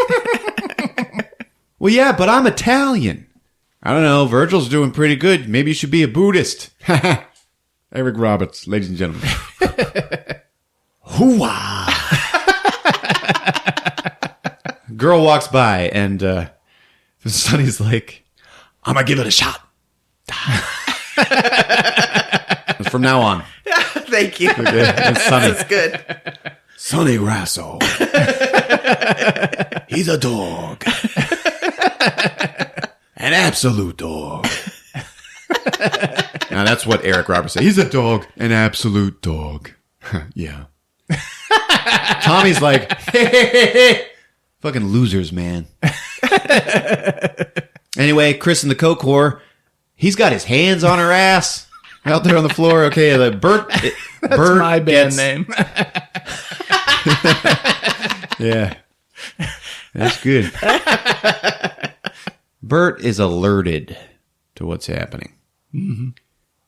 "Well, yeah, but I'm Italian." "I don't know. Virgil's doing pretty good. Maybe you should be a Buddhist." Eric Roberts, ladies and gentlemen. Hoo-wah. Girl walks by, and Sonny's like, "I'm going to give it a shot." From now on. Thank you. Okay, that's Sonny. That's good. Sonny Grasso. He's a dog. An absolute dog. Now that's what Eric Roberts said. He's a dog. An absolute dog. Yeah. Tommy's like, hey. Fucking losers, man. Anyway, Chris and the coke whore, he's got his hands on her ass out there on the floor. Okay, Bert. That's Bert my band name. Yeah. That's good. Bert is alerted to what's happening. Mm-hmm.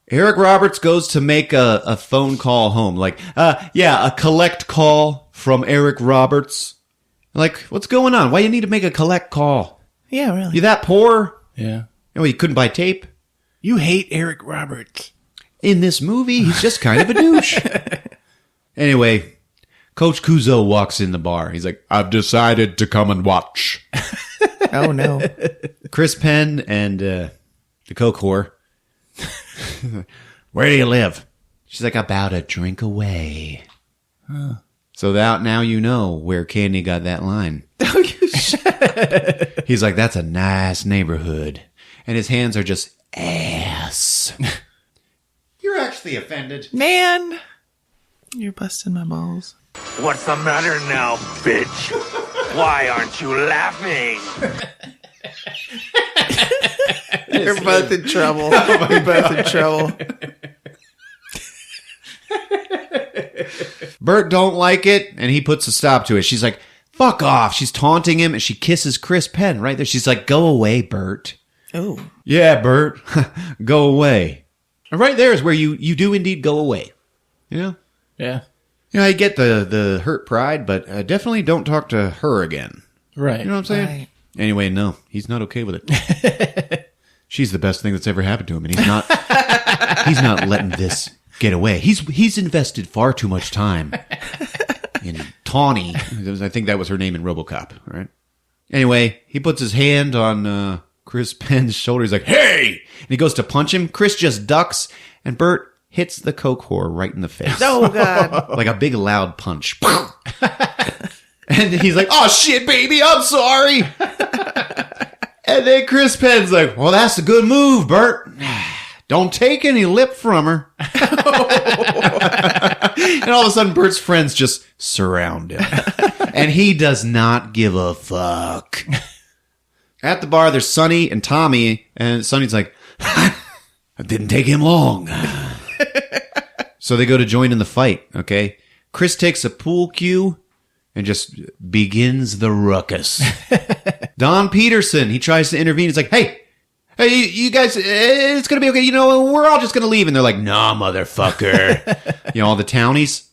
Eric Roberts goes to make a phone call home. Like, a collect call from Eric Roberts. Like, what's going on? Why do you need to make a collect call? Yeah, really. You that poor? Yeah. You couldn't buy tape? You hate Eric Roberts. In this movie, he's just kind of a douche. Anyway, Coach Kuzo walks in the bar. He's like, "I've decided to come and watch." Oh, no. Chris Penn and the coke whore. Where do you live? She's like, about a drink away. So that now you know where Candy got that line. He's like, that's a nice neighborhood. And his hands are just ass. You're actually offended. Man, you're busting my balls. What's the matter now, bitch? Why aren't you laughing? You're both in trouble. You're both in trouble. Bert don't like it, and he puts a stop to it. She's like, fuck off. She's taunting him, and she kisses Chris Penn right there. She's like, go away, Bert. Oh. Yeah, Bert. Go away. And right there is where you do indeed go away. You know? Yeah. You know, I get the hurt pride, but definitely don't talk to her again. Right. You know what I'm saying? Right. Anyway, no, he's not okay with it. She's the best thing that's ever happened to him, and he's not letting this get away. He's invested far too much time in Tawny. I think that was her name in RoboCop, right? Anyway, he puts his hand on Chris Penn's shoulder. He's like, hey! And he goes to punch him. Chris just ducks, and Bert hits the coke whore right in the face. Oh, God. Like a big loud punch. And he's like, oh, shit, baby, I'm sorry. And then Chris Penn's like, well, that's a good move, Bert. Don't take any lip from her. And all of a sudden, Bert's friends just surround him. And he does not give a fuck. At the bar, there's Sonny and Tommy. And Sonny's like, it didn't take him long. So they go to join in the fight, okay? Chris takes a pool cue and just begins the ruckus. Don Peterson, he tries to intervene. He's like, hey, you guys, it's going to be okay. You know, we're all just going to leave. And they're like, nah, motherfucker. You know, all the townies.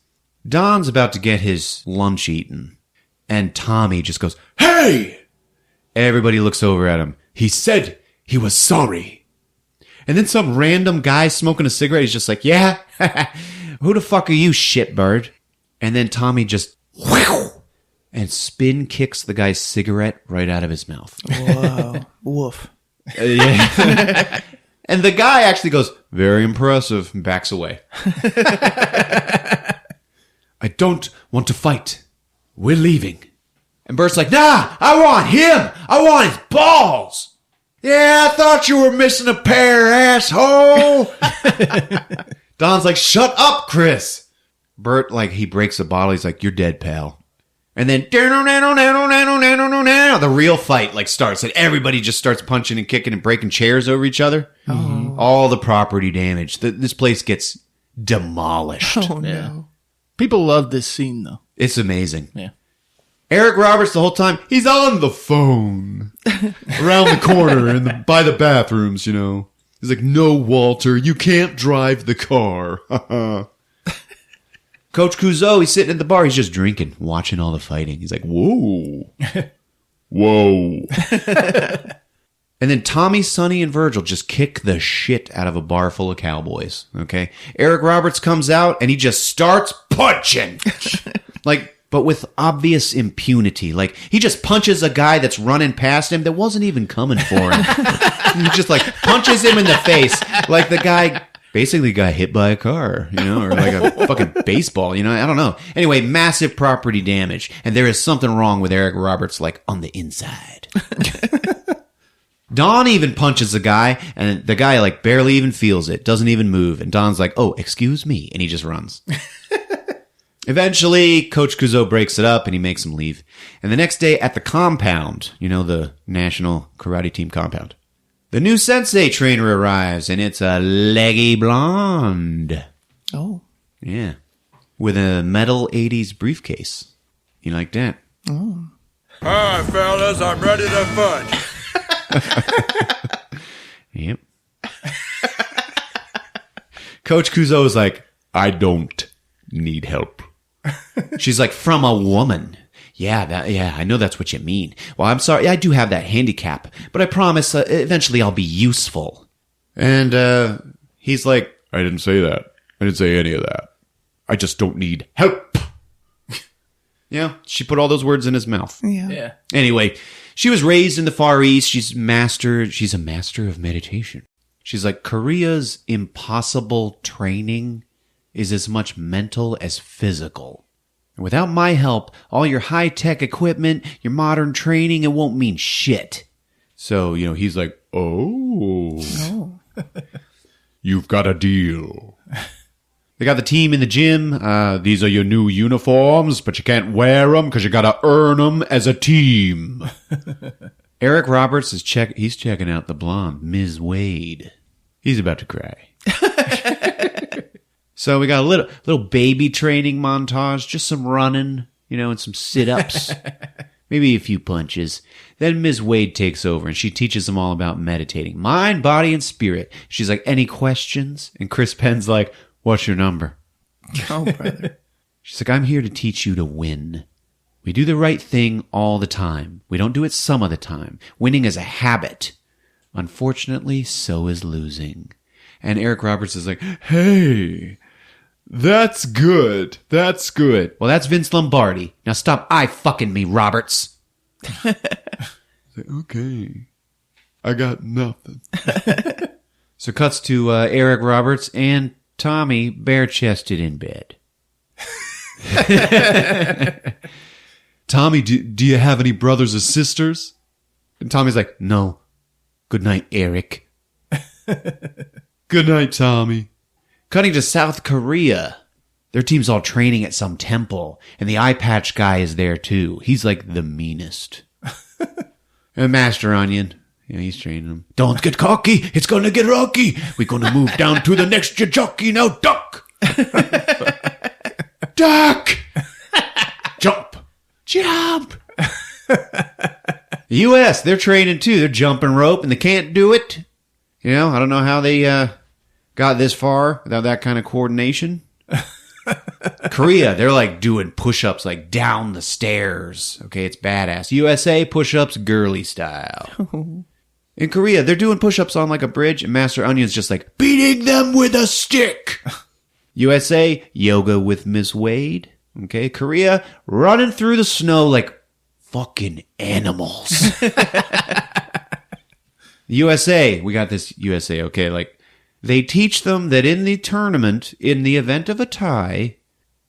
Don's about to get his lunch eaten. And Tommy just goes, hey! Everybody looks over at him. He said he was sorry. And then some random guy smoking a cigarette, he's just like, yeah? Who the fuck are you, shitbird? And then Tommy just, whew, and spin kicks the guy's cigarette right out of his mouth. Whoa. Woof. Yeah. And the guy actually goes, very impressive, and backs away. I don't want to fight. We're leaving. And Bert's like, nah, I want him. I want his balls. Yeah, I thought you were missing a pair, asshole. Don's like, shut up, Chris. Bert, like, he breaks a bottle. He's like, you're dead, pal. And then, the real fight, like, starts. And everybody just starts punching and kicking and breaking chairs over each other. Oh. All the property damage. This place gets demolished. Oh, no. Yeah. People love this scene, though. It's amazing. Yeah. Eric Roberts, the whole time, he's on the phone. Around the corner by the bathrooms, you know. He's like, no, Walter, you can't drive the car. Coach Kuzo, he's sitting at the bar. He's just drinking, watching all the fighting. He's like, whoa. Whoa. And then Tommy, Sonny, and Virgil just kick the shit out of a bar full of cowboys. Okay? Eric Roberts comes out, and he just starts punching. But with obvious impunity. Like, he just punches a guy that's running past him that wasn't even coming for him. He just, like, punches him in the face. Like the guy basically got hit by a car, you know, or like a fucking baseball, you know? I don't know. Anyway, massive property damage. And there is something wrong with Eric Roberts, like, on the inside. Don even punches a guy, and the guy, like, barely even feels it, doesn't even move. And Don's like, oh, excuse me. And he just runs. Eventually, Coach Kuzo breaks it up, and he makes him leave. And the next day at the compound, you know, the National Karate Team compound, the new sensei trainer arrives, and it's a leggy blonde. Oh. Yeah. With a metal 80s briefcase. You like that? Oh. All right, fellas, I'm ready to fight. Yep. Coach Kuzo is like, I don't need help. She's like, from a woman. Yeah, I know that's what you mean. Well, I'm sorry, I do have that handicap, but I promise eventually I'll be useful. And he's like, I didn't say that. I didn't say any of that. I just don't need help. Yeah, she put all those words in his mouth. Yeah. Anyway, she was raised in the Far East. She's a master of meditation. She's like, Korea's impossible training is as much mental as physical. And without my help, all your high-tech equipment, your modern training, it won't mean shit. So, he's like, oh. You've got a deal. They got the team in the gym. These are your new uniforms, but you can't wear them because you got to earn them as a team. Eric Roberts is checking out the blonde, Ms. Wade. He's about to cry. So we got a little baby training montage, just some running, and some sit-ups, maybe a few punches. Then Ms. Wade takes over and she teaches them all about meditating, mind, body, and spirit. She's like, any questions? And Chris Penn's like, what's your number? Oh, brother. She's like, I'm here to teach you to win. We do the right thing all the time. We don't do it some of the time. Winning is a habit. Unfortunately, so is losing. And Eric Roberts is like, hey, that's good. That's good. Well, that's Vince Lombardi. Now stop fucking me, Roberts. Okay. I got nothing. So cuts to Eric Roberts and Tommy bare-chested in bed. Tommy, do you have any brothers or sisters? And Tommy's like, no. Good night, Eric. Good night, Tommy. Cutting to South Korea. Their team's all training at some temple, and the eye patch guy is there too. He's like the meanest. And Master Onion, he's training them. Don't get cocky. It's gonna get rocky. We're gonna move down to the next jockey. Now duck. Duck. Jump. Jump. The U.S., they're training too. They're jumping rope, and they can't do it. I don't know how they got this far without that kind of coordination. Korea, they're like doing push-ups like down the stairs. Okay, it's badass. USA, push-ups girly style. In Korea, they're doing push-ups on like a bridge, and Master Onion's just like beating them with a stick. USA, yoga with Miss Wade. Okay, Korea, running through the snow like fucking animals. USA, we got this USA, okay, like they teach them that in the tournament, in the event of a tie,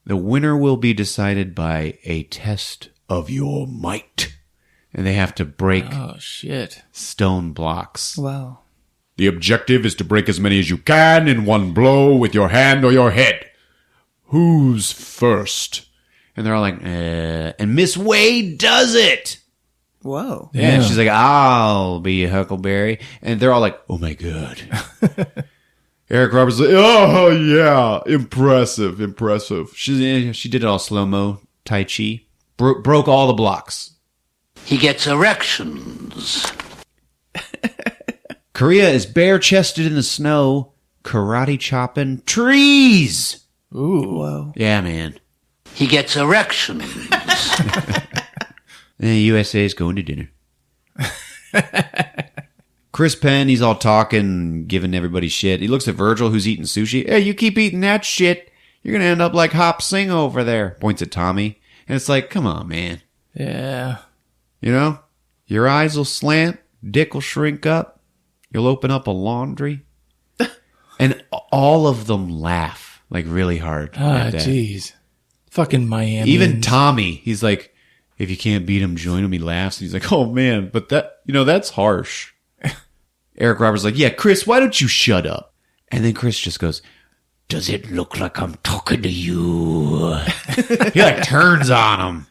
the winner will be decided by a test of your might. And they have to break stone blocks. Wow. The objective is to break as many as you can in one blow with your hand or your head. Who's first? And they're all like, and Miss Wade does it. Whoa. Yeah. And she's like, I'll be a Huckleberry. And they're all like, oh my God. Eric Roberts is like, oh yeah, impressive. She did it all slow-mo, Tai Chi. Broke all the blocks. He gets erections. Korea is bare-chested in the snow, karate chopping trees. Ooh. Whoa. Yeah, man. He gets erections. And the USA is going to dinner. Chris Penn, he's all talking, giving everybody shit. He looks at Virgil, who's eating sushi. Hey, you keep eating that shit, you're going to end up like Hop Sing over there. Points at Tommy. And it's like, come on, man. Yeah. Your eyes will slant, dick will shrink up, you'll open up a laundry. And all of them laugh, like really hard. Ah, jeez. Fucking Miami. Even Tommy, he's like, if you can't beat him, join him. He laughs. And he's like, oh man, but that's harsh. Eric Roberts is like, yeah, Chris, why don't you shut up? And then Chris just goes, does it look like I'm talking to you? He like turns on him.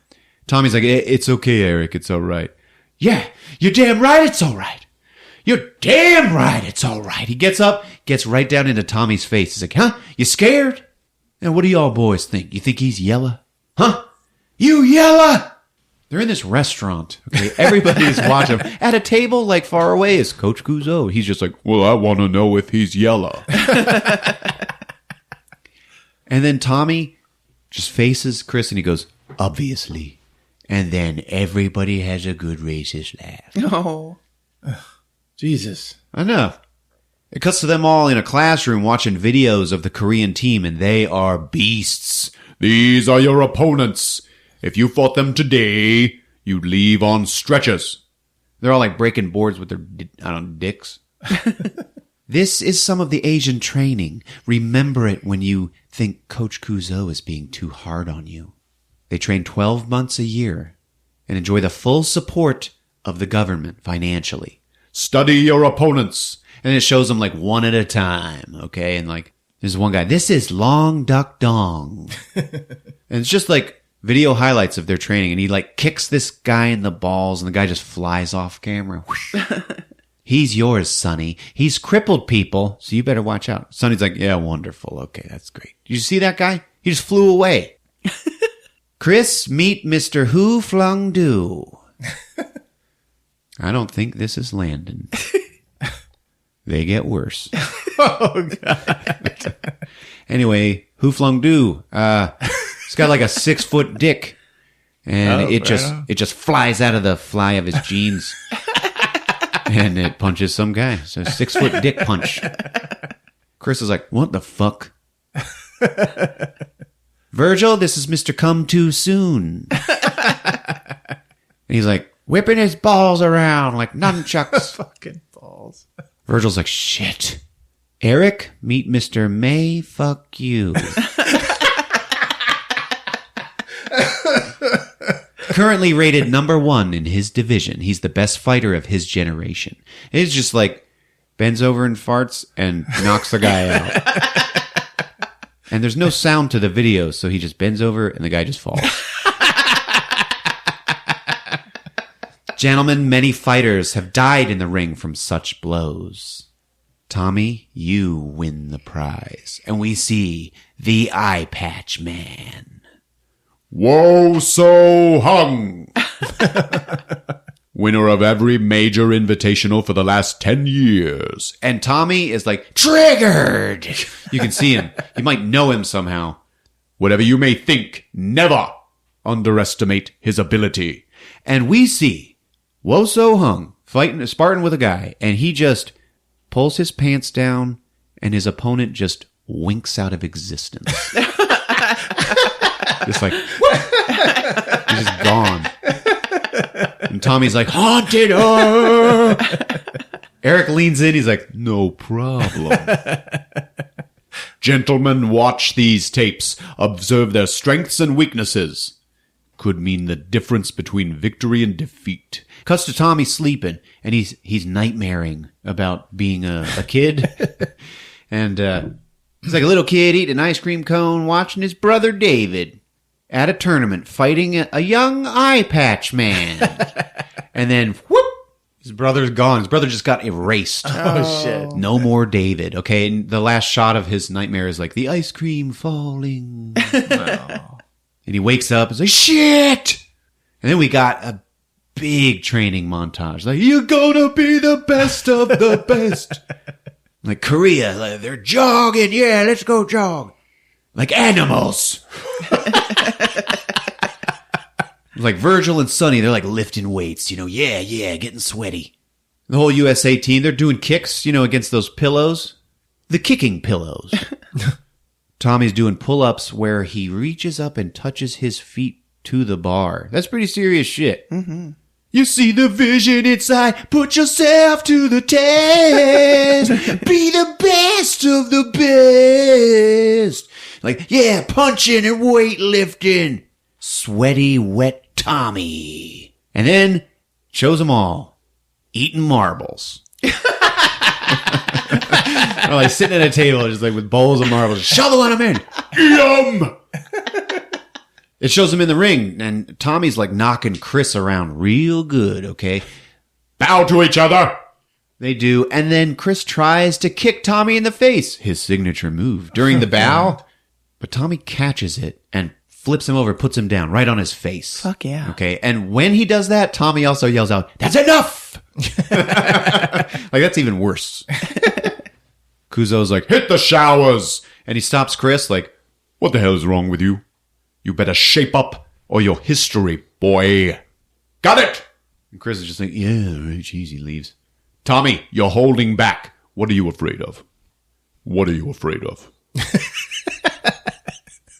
Tommy's like, it's okay, Eric. It's all right. Yeah, you're damn right it's all right. You're damn right it's all right. He gets up, gets right down into Tommy's face. He's like, huh? You scared? And what do y'all boys think? You think he's yellow? Huh? You yellow? They're in this restaurant. Okay, everybody's watching him. At a table like far away is Coach Guzzo. He's just like, well, I want to know if he's yellow. And then Tommy just faces Chris and he goes, obviously. And then everybody has a good racist laugh. Oh. Jesus. I know. It cuts to them all in a classroom watching videos of the Korean team, and they are beasts. These are your opponents. If you fought them today, you'd leave on stretchers. They're all like breaking boards with their, dicks. This is some of the Asian training. Remember it when you think Coach Kuzo is being too hard on you. They train 12 months a year and enjoy the full support of the government financially. Study your opponents. And it shows them like one at a time, okay? And like, there's one guy, this is Long Duck Dong. And it's just like video highlights of their training. And he like kicks this guy in the balls and the guy just flies off camera. He's yours, Sonny. He's crippled people, so you better watch out. Sonny's like, yeah, wonderful. Okay, that's great. Did you see that guy? He just flew away. Chris, meet Mr. Who Flung Do. I don't think this is Landon. They get worse. Oh, God. Anyway, Who Flung Do? He's got like a 6-foot dick. And it just flies out of the fly of his jeans. And it punches some guy. So 6-foot dick punch. Chris is like, what the fuck? Virgil, this is Mr. Come Too Soon. And he's like, whipping his balls around like nunchucks. Fucking balls. Virgil's like, shit. Eric, meet Mr. May Fuck You. Currently rated number 1 in his division. He's the best fighter of his generation. It's just like bends over and farts and knocks the guy out. And there's no sound to the video, so he just bends over and the guy just falls. Gentlemen, many fighters have died in the ring from such blows. Tommy, you win the prize. And we see the Eye Patch Man. Wo So Hung. Winner of every major invitational for the last 10 years. And Tommy is like, triggered! You can see him. You might know him somehow. Whatever you may think, never underestimate his ability. And we see Wo So Hung fighting, sparring with a guy, and he just pulls his pants down, and his opponent just winks out of existence. Just like, he's just gone. And Tommy's like, haunted her. Eric leans in. He's like, no problem. Gentlemen, watch these tapes. Observe their strengths and weaknesses. Could mean the difference between victory and defeat. Cuts to Tommy sleeping, and he's nightmaring about being a kid. And he's like a little kid eating an ice cream cone, watching his brother David at a tournament fighting a young eye patch man. And then, whoop, his brother's gone. His brother just got erased. Oh, shit. No more David. Okay, and the last shot of his nightmare is like the ice cream falling. Oh. And he wakes up and says, shit! And then we got a big training montage. Like, you're gonna be the best of the best. Like Korea, like, they're jogging. Yeah, let's go jog. Like animals. Like Virgil and Sonny, they're like lifting weights, yeah, getting sweaty. The whole USA team, they're doing kicks, against those pillows. The kicking pillows. Tommy's doing pull-ups where he reaches up and touches his feet to the bar. That's pretty serious shit. Mm-hmm. You see the vision inside. Put yourself to the test. Be the best of the best. Like, yeah, punching and weightlifting. Sweaty, wet Tommy. And then shows them all eating marbles. Or like sitting at a table just like with bowls of marbles. Shoveling them in. Yum! It shows him in the ring, and Tommy's like knocking Chris around real good, okay? Bow to each other. They do, and then Chris tries to kick Tommy in the face, his signature move, during the bow. But Tommy catches it and flips him over, puts him down right on his face. Fuck yeah. Okay, and when he does that, Tommy also yells out, "That's enough!" Like, that's even worse. Kuzo's like, Hit the showers. and he stops Chris like, What the hell is wrong with you? You better shape up or your history, boy. Got it? and Chris is just like, yeah, right, jeez, he leaves. Tommy, you're holding back. What are you afraid of? What are you afraid of?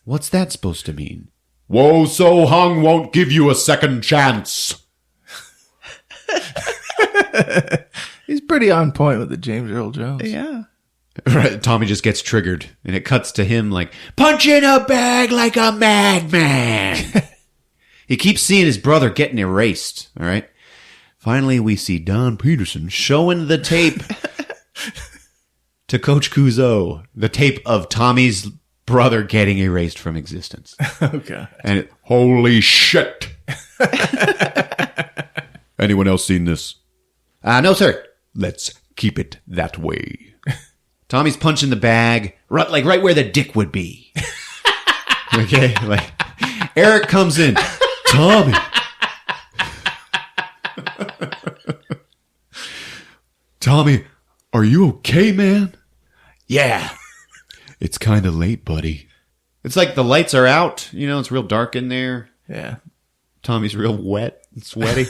What's that supposed to mean? Wo So Hung won't give you a second chance. He's pretty on point with the James Earl Jones. Yeah. Right, Tommy just gets triggered, and it cuts to him like, punch in a bag like a madman. He keeps seeing his brother getting erased, all right? Finally, we see Don Peterson showing the tape to Coach Kuzo, the tape of Tommy's brother getting erased from existence. Okay. And Holy shit. Anyone else seen this? no, sir. Let's keep it that way. Tommy's punching the bag, right where the dick would be. Okay? Like, Eric comes in. Tommy. Tommy, are you okay, man? Yeah. It's kind of late, buddy. It's like the lights are out. You know, it's real dark in there. Yeah. Tommy's real wet and sweaty.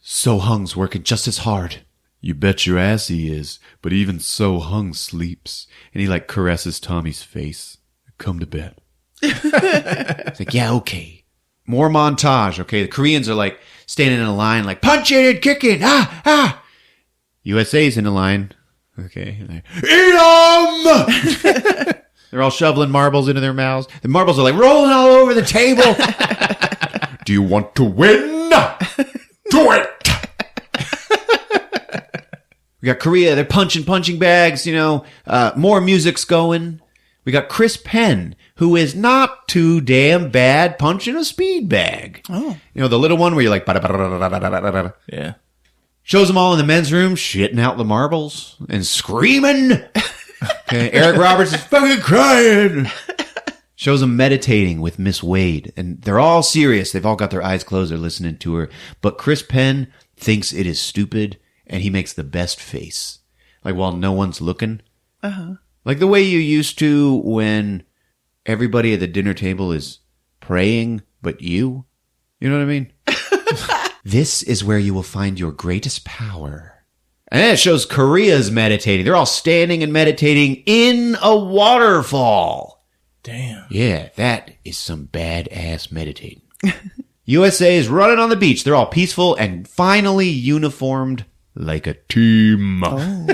So Hung's working just as hard. You bet your ass he is, but even so Hung sleeps. And he like caresses Tommy's face. Come to bed. It's like, yeah, okay. More montage, okay? The Koreans are like standing in a line like, punching and kicking, ah. USA's in a line. Okay. Like, eat 'em! They're all shoveling marbles into their mouths. The marbles are like rolling all over the table. Do you want to win? Do it! We got Korea, they're punching bags, you know. More music's going. We got Chris Penn, who is not too damn bad punching a speed bag. Oh. You know, the little one where you're like, ba-da-ba-da-da-da-da-da-da. Yeah. Shows them all in the men's room, shitting out the marbles and screaming. Okay, Eric Roberts is fucking crying. Shows them meditating with Miss Wade. And they're all serious. They've all got their eyes closed. They're listening to her. But Chris Penn thinks it is stupid, and he makes the best face. Like, while no one's looking. Uh-huh. Like the way you used to when everybody at the dinner table is praying, but you. You know what I mean? This is where you will find your greatest power. And then it shows Korea's meditating. They're all standing and meditating in a waterfall. Damn. Yeah, that is some badass meditating. USA is running on the beach. They're all peaceful and finally uniformed like a team. Oh.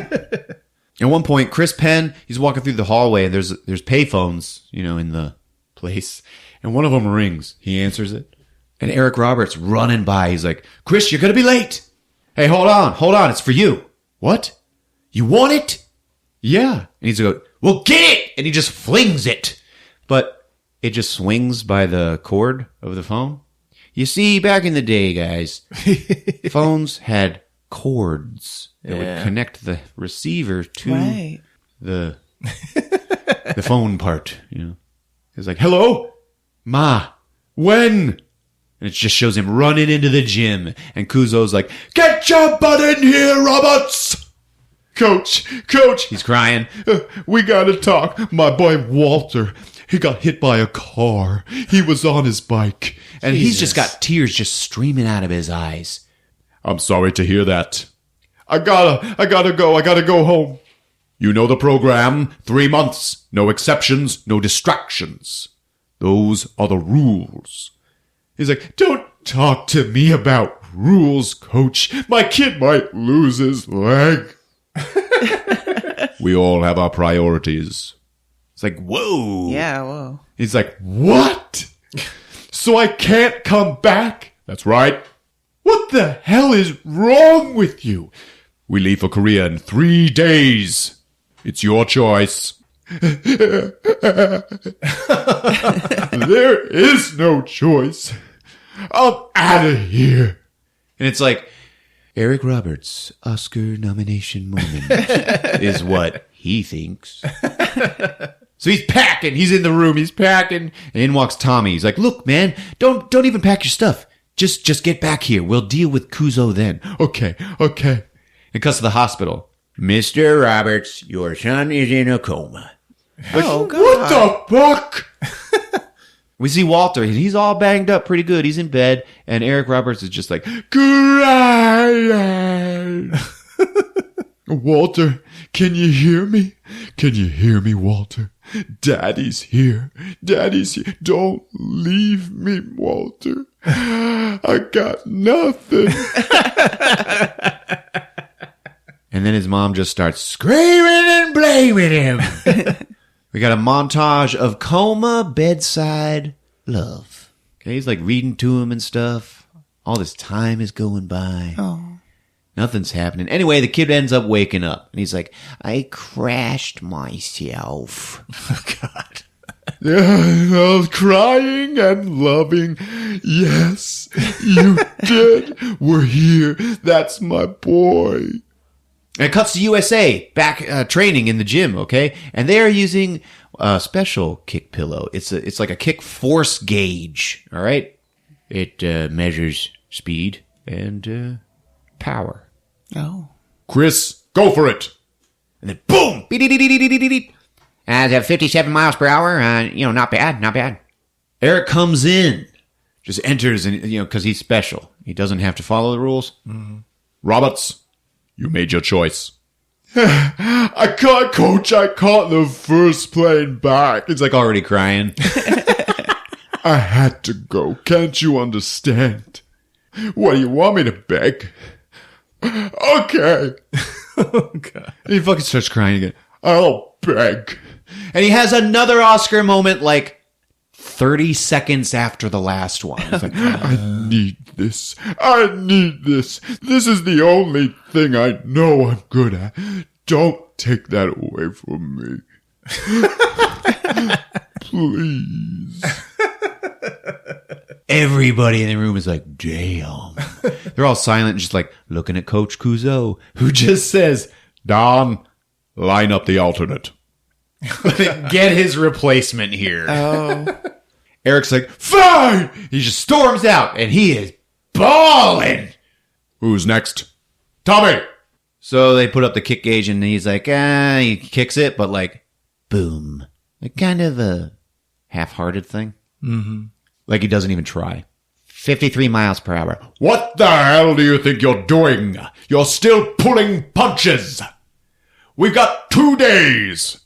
At one point, Chris Penn, he's walking through the hallway and there's payphones, you know, in the place. And one of them rings. He answers it. And Eric Roberts running by. He's like, Chris, you're going to be late. Hey, hold on. It's for you. What? You want it? Yeah. And he's like, well, get it. And he just flings it. But it just swings by the cord of the phone. You see, back in the day, guys, phones had cords that would connect the receiver to the phone part, you know. It's like, hello? Ma, when? And it just shows him running into the gym. And Kuzo's like, get your butt in here, Roberts! Coach, he's crying. We gotta talk. My boy Walter, he got hit by a car. He was on his bike. And he's just got tears just streaming out of his eyes. I'm sorry to hear that. I gotta go home. You know the program. 3 months. No exceptions, no distractions. Those are the rules. He's like, don't talk to me about rules, coach. My kid might lose his leg. We all have our priorities. It's like, whoa. Yeah, whoa. He's like, what? So I can't come back? That's right. What the hell is wrong with you? We leave for Korea in 3 days. It's your choice. There is no choice. I'm out of here. And it's like, Eric Roberts' Oscar nomination moment is what he thinks. So he's packing. He's in the room. He's packing. And in walks Tommy. He's like, look, man, don't even pack your stuff. Just get back here. We'll deal with Kuzo then. Okay. It cuts to the hospital. Mr. Roberts, your son is in a coma. Oh, God. What the fuck? We see Walter. He's all banged up pretty good. He's in bed. And Eric Roberts is just like, crying. Walter, can you hear me? Can you hear me, Walter? Daddy's here. Don't leave me, Walter. I got nothing. And then his mom just starts screaming and blaming him. We got a montage of coma bedside love. Okay, he's like reading to him and stuff. All this time is going by. Oh. Nothing's happening. Anyway, the kid ends up waking up. And he's like, I crashed myself. Oh, God. I was crying and loving. Yes, you did. We're here. That's my boy. And it cuts to USA, back training in the gym, okay? And they are using a special kick pillow. It's like a kick force gauge, all right? It measures speed and power. Oh. Chris, go for it. And then boom! And at 57 miles per hour, not bad, not bad. Eric comes in, just enters, and because he's special. He doesn't have to follow the rules. Mm-hmm. Roberts, you made your choice. I can't, Coach. I caught the first plane back. He's like already crying. I had to go. Can't you understand? What, do you want me to beg? Okay. Oh, God. And he fucking starts crying again. I'll beg. And he has another Oscar moment like 30 seconds after the last one. He's like, I need this. I need this. This is the only thing I know I'm good at. Don't take that away from me. Please. everybody in the room is like, damn. They're all silent and just like looking at Coach Kuzo, who just says, Don, line up the alternate. get his replacement here. Oh. Eric's like, fine! He just storms out, and he is balling. Who's next? Tommy! So they put up the kick gauge, and he's like, he kicks it, but like, boom. Like kind of a half-hearted thing. Mm-hmm. Like he doesn't even try. 53 miles per hour. What the hell do you think you're doing? You're still pulling punches. We've got 2 days.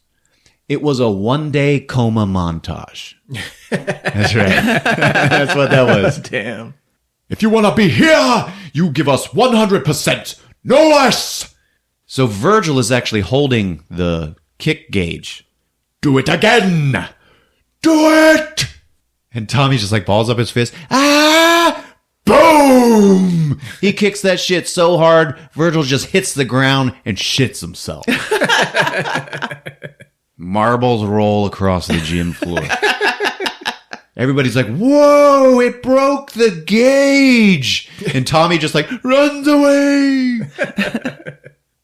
It was a 1-day coma montage. That's right. That's what that was. Damn. If you want to be here, you give us 100%. No less. So Virgil is actually holding the kick gauge. Do it again. Do it. And Tommy just like balls up his fist. Ah! Boom! He kicks that shit so hard, Virgil just hits the ground and shits himself. Marbles roll across the gym floor. Everybody's like, whoa, it broke the gauge. And Tommy just like runs away.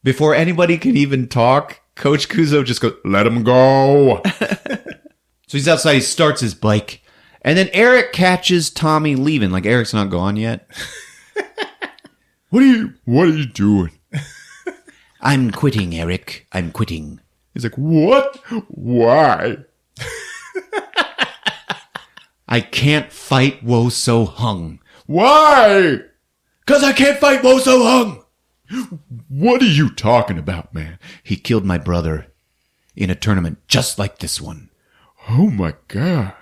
Before anybody can even talk, Coach Kuzo just goes, let him go. So he's outside, he starts his bike. And then Eric catches Tommy leaving. Like Eric's not gone yet. What are you doing? I'm quitting, Eric. I'm quitting. He's like, what? Why? I can't fight Wo So Hung. Why? 'Cause I can't fight Wo So Hung. What are you talking about, man? He killed my brother in a tournament just like this one. Oh my God.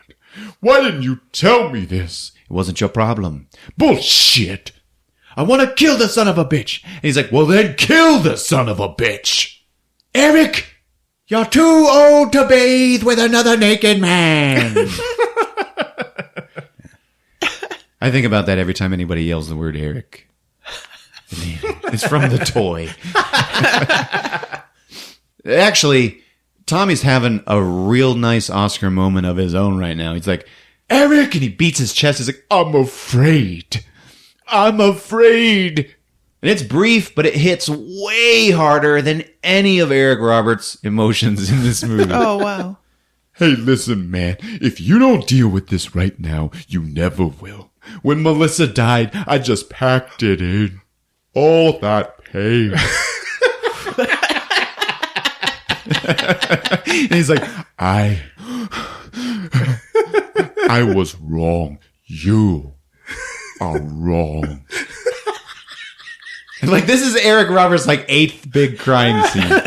Why didn't you tell me this? It wasn't your problem. Bullshit. I want to kill the son of a bitch. And he's like, well then kill the son of a bitch. Eric, you're too old to bathe with another naked man. I think about that every time anybody yells the word Eric. It's from the toy. Actually, Tommy's having a real nice Oscar moment of his own right now. He's like, Eric! And he beats his chest. He's like, I'm afraid. I'm afraid. And it's brief, but it hits way harder than any of Eric Roberts' emotions in this movie. Oh, wow. Hey, listen, man. If you don't deal with this right now, you never will. When Melissa died, I just packed it in. All that pain. And he's like, I was wrong. You are wrong. And like, this is Eric Roberts' like 8th big crying scene.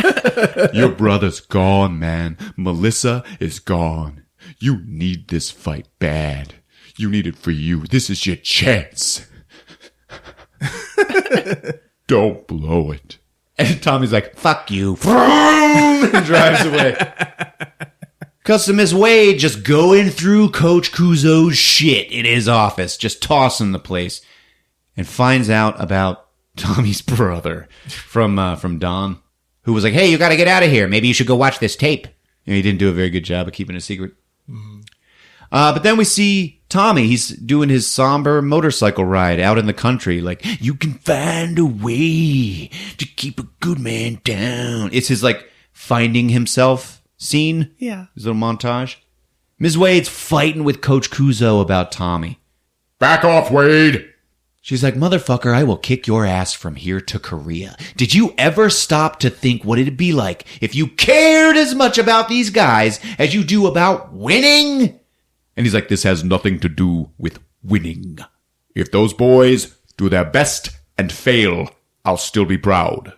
Your brother's gone, man. Melissa is gone. You need this fight bad. You need it for you. This is your chance. Don't blow it. And Tommy's like, fuck you. And drives away. Cuts to Miss Wade just going through Coach Kuzo's shit in his office, just tossing the place, and finds out about Tommy's brother from Don, who was like, hey, you got to get out of here. Maybe you should go watch this tape. He didn't do a very good job of keeping it a secret. Mm-hmm. But then we see Tommy. He's doing his somber motorcycle ride out in the country. Like, you can find a way to keep a good man down. It's his, like, finding himself scene. Yeah. His little montage. Ms. Wade's fighting with Coach Kuzo about Tommy. Back off, Wade. She's like, motherfucker, I will kick your ass from here to Korea. Did you ever stop to think what it'd be like if you cared as much about these guys as you do about winning? And he's like, this has nothing to do with winning. If those boys do their best and fail, I'll still be proud.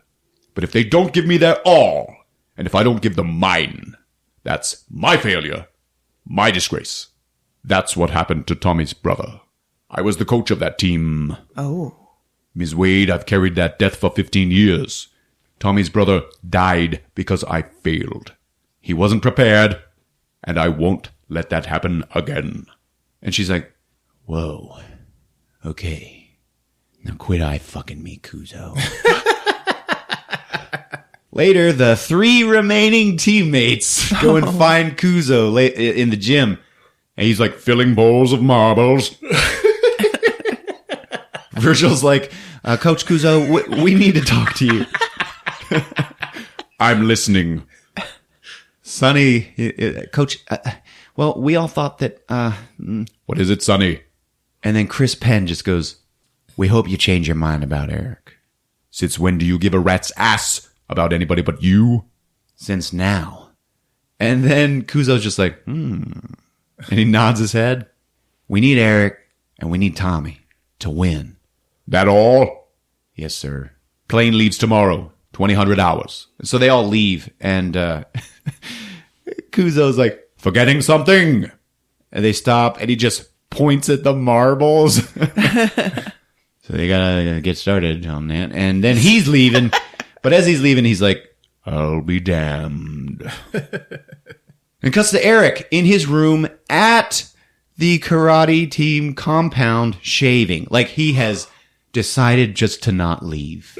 But if they don't give me their all, and if I don't give them mine, that's my failure, my disgrace. That's what happened to Tommy's brother. I was the coach of that team. Oh. Ms. Wade, I've carried that death for 15 years. Tommy's brother died because I failed. He wasn't prepared, and I won't let that happen again. And she's like, whoa, okay. Now quit fucking me, Kuzo. Later, the 3 remaining teammates go and find Kuzo in the gym. And he's like filling bowls of marbles. Virgil's like, Coach Kuzo, we need to talk to you. I'm listening. Sonny, Coach, well, we all thought that... What is it, Sonny? And then Chris Penn just goes, we hope you change your mind about Eric. Since when do you give a rat's ass about anybody but you? Since now. And then Kuzo's just like, And he nods his head. We need Eric and we need Tommy to win. That all? Yes, sir. Plane leaves tomorrow, 2000 hours. So they all leave, and Kuzo's like, forgetting something? And they stop, and he just points at the marbles. So they gotta get started on that. And then he's leaving, but as he's leaving, he's like, I'll be damned. And cuts to Eric in his room at the karate team compound shaving. Like he has decided just to not leave.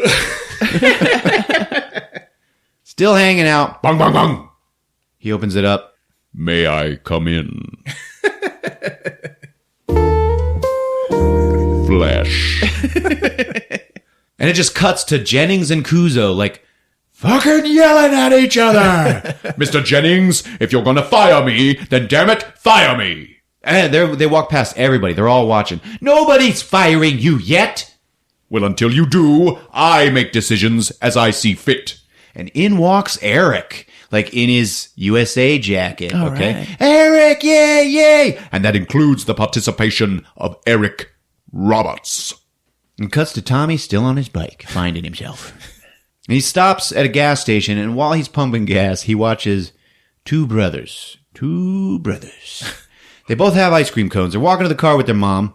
Still hanging out. Bong, bong, bong. He opens it up. May I come in? Flesh. And it just cuts to Jennings and Kuzo like, fucking yelling at each other. Mr. Jennings, if you're gonna fire me, then damn it, fire me. And they walk past everybody. They're all watching. Nobody's firing you yet. Well, until you do, I make decisions as I see fit. And in walks Eric, like in his USA jacket. All okay. right. Eric, yay, yay. And that includes the participation of Eric Roberts. And cuts to Tommy still on his bike, finding himself. And he stops at a gas station, and while he's pumping gas, he watches two brothers. They both have ice cream cones. They're walking to the car with their mom,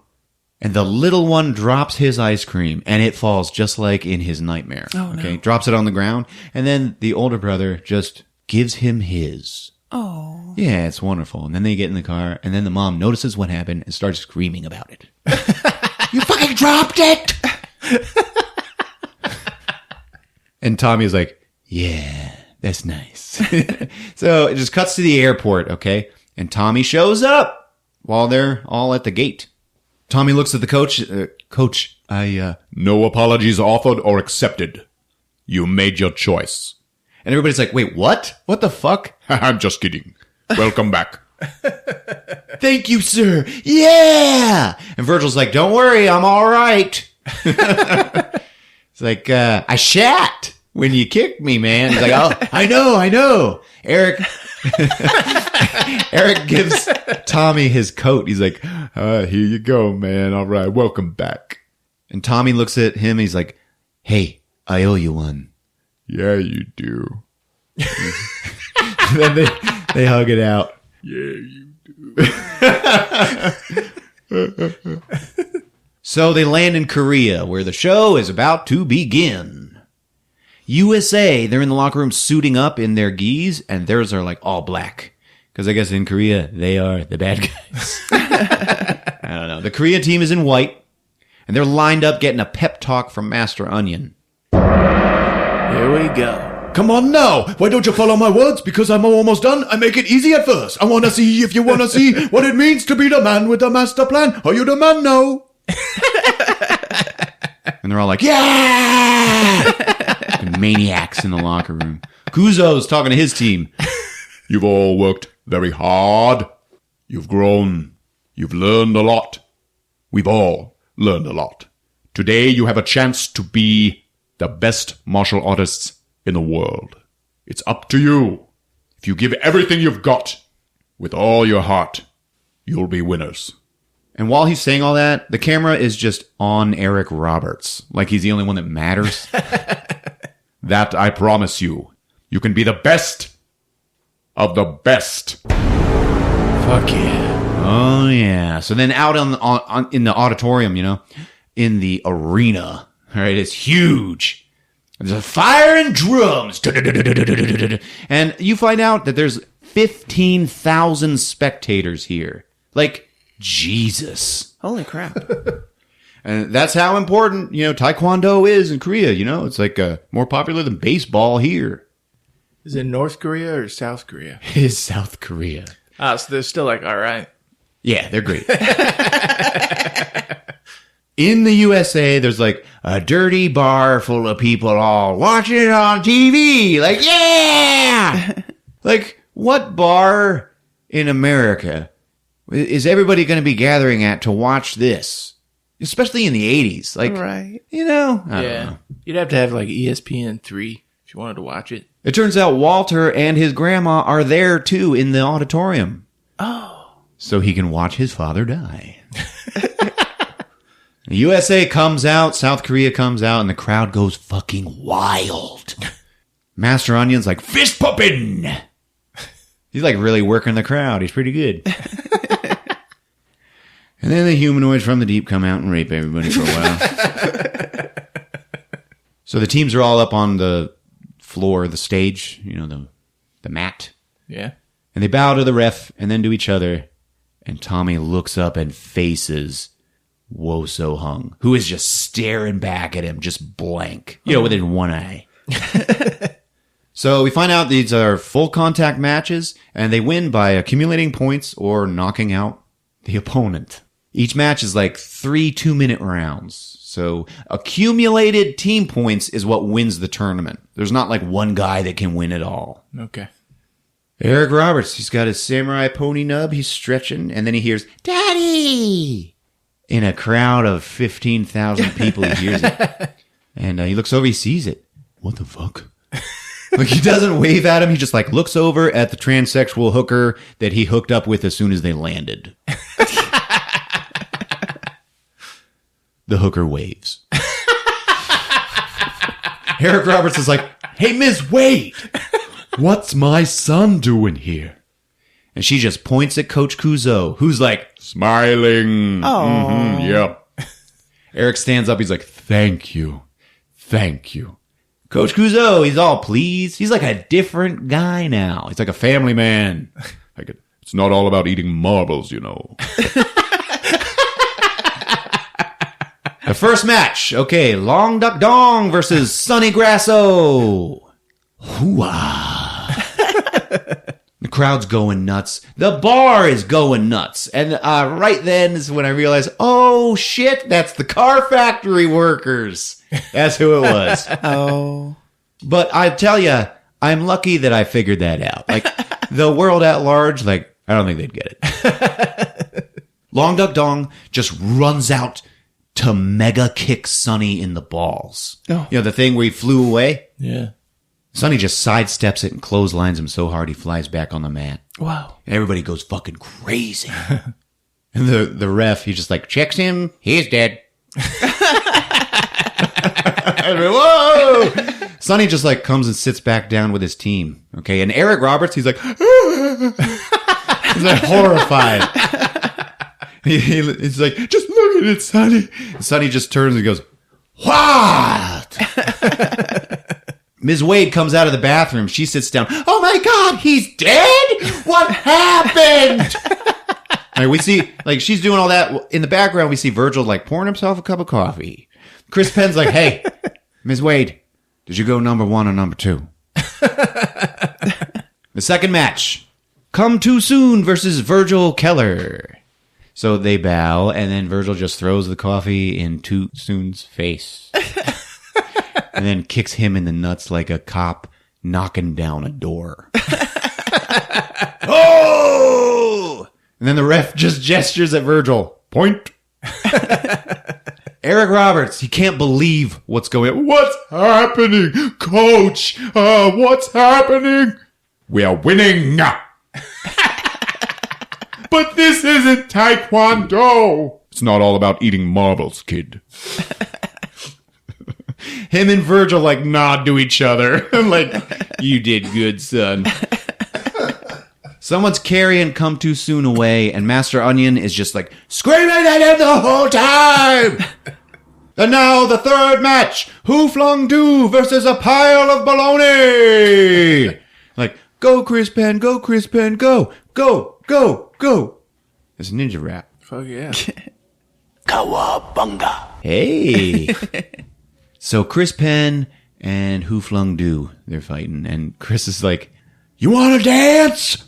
and the little one drops his ice cream, and it falls just like in his nightmare. Oh, no. Okay, drops it on the ground, and then the older brother just gives him his. Oh. Yeah, it's wonderful. And then they get in the car, and then the mom notices what happened and starts screaming about it. You fucking dropped it! And Tommy's like, yeah, that's nice. So it just cuts to the airport, okay? And Tommy shows up while they're all at the gate. Tommy looks at the coach. Coach, No apologies offered or accepted. You made your choice. And everybody's like, wait, what? What the fuck? I'm just kidding. Welcome back. Thank you, sir. Yeah! And Virgil's like, don't worry, I'm all right. It's like, I shat when you kicked me, man. He's like, oh, I know. Eric gives Tommy his coat. He's like, Here you go, man. All right, welcome back. and Tommy looks at him. He's like, hey, I owe you one. Yeah, you do. Then they hug it out. Yeah, you do. So they land in Korea, where the show is about to begin. USA, they're in the locker room suiting up in their gis, and theirs are like all black. Because I guess in Korea, they are the bad guys. I don't know. The Korea team is in white, and they're lined up getting a pep talk from Master Onion. Here we go. Come on now. Why don't you follow my words? Because I'm almost done. I make it easy at first. I want to see if you want to see what it means to be the man with the master plan. Are you the man now? And they're all like, yeah! Fucking maniacs in the locker room. Kuzo's talking to his team. You've all worked very hard. You've grown. You've learned a lot. We've all learned a lot. Today you have a chance to be the best martial artists in the world. It's up to you. If you give everything you've got with all your heart, you'll be winners. And while he's saying all that, the camera is just on Eric Roberts. Like he's the only one that matters. That I promise you. You can be the best of the best. Fuck yeah. Oh, yeah. So then out in the auditorium, in the arena, all right, it's huge. There's a fire and drums. And you find out that there's 15,000 spectators here. Like, Jesus. Holy crap. And that's how important, Tae Kwon Do is in Korea, It's like more popular than baseball here. Is it North Korea or South Korea? It is South Korea. Ah, so they're still like, all right. Yeah, they're great. In the USA, there's like a dirty bar full of people all watching it on TV. Like, yeah! Like, what bar in America is everybody going to be gathering at to watch this? Especially in the 80s. Like, Right. I don't know. You'd have to have like ESPN 3 if you wanted to watch it. It turns out Walter and his grandma are there too in the auditorium. Oh. So he can watch his father die. The USA comes out, South Korea comes out, and the crowd goes fucking wild. Master Onion's like, fist pumping! He's like really working the crowd. He's pretty good. And then the humanoids from the deep come out and rape everybody for a while. So the teams are all up on the floor, the stage, the mat. Yeah. And they bow to the ref and then to each other. And Tommy looks up and faces Wo So Hung, who is just staring back at him, just blank, within one eye. So we find out these are full contact matches, and they win by accumulating points or knocking out the opponent. Each match is like 3 2-minute rounds. So accumulated team points is what wins the tournament. There's not like one guy that can win it all. Okay. Eric Roberts, he's got his samurai pony nub. He's stretching, and then he hears, Daddy! In a crowd of 15,000 people, he hears it. And he looks over, he sees it. What the fuck? Like, he doesn't wave at him. He just, like, looks over at the transsexual hooker that he hooked up with as soon as they landed. The hooker waves. Eric Roberts is like, hey, Miss, wait! What's my son doing here? And she just points at Coach Kuzo, who's like, Smiling. Oh. Mm-hmm, yep. Eric stands up. He's like, thank you. Thank you. Coach Kuzo, he's all pleased. He's like a different guy now. He's like a family man. It's not all about eating marbles, The first match. Okay, Long Duck Dong versus Sonny Grasso. Hoo-ah. The crowd's going nuts. The bar is going nuts. And right then is when I realized, oh, shit, that's the car factory workers. That's who it was. Oh. But I tell you, I'm lucky that I figured that out. Like, the world at large, I don't think they'd get it. Long Duck Dong just runs out to mega kick Sonny in the balls. Oh. The thing where he flew away? Yeah. Sonny just sidesteps it and clotheslines him so hard he flies back on the mat. Wow. And everybody goes fucking crazy. And the ref, he just checks him. He's dead. Whoa! Sonny just comes and sits back down with his team. Okay. And Eric Roberts, he's like, he's horrified. He's like, just look at it, Sonny. And Sonny just turns and goes, what? Ms. Wade comes out of the bathroom. She sits down. Oh my God, he's dead? What happened? Like, we see, like, she's doing all that. In the background, we see Virgil, like, pouring himself a cup of coffee. Chris Penn's like, hey, Ms. Wade, did you go number 1 or number 2? The second match, Come Too Soon versus Virgil Keller. So they bow, and then Virgil just throws the coffee in Too Soon's face. And then kicks him in the nuts like a cop knocking down a door. Oh! And then the ref just gestures at Virgil. Point. Eric Roberts, he can't believe what's going on. What's happening? Coach, what's happening? We are winning. But this isn't Tae Kwon Do. It's not all about eating marbles, kid. Him and Virgil like nod to each other. I'm like, you did good, son. Someone's carrying Come Too Soon away, and Master Onion is just like screaming at him the whole time. And now the third match, Who Flung Do versus a pile of baloney. Like, go Chris Penn, go Chris Penn, go, go, go, go. It's a ninja rap. Fuck yeah. Cowabunga. Hey. So Chris Penn and Who Flung Do, they're fighting, and Chris is like, you want to dance?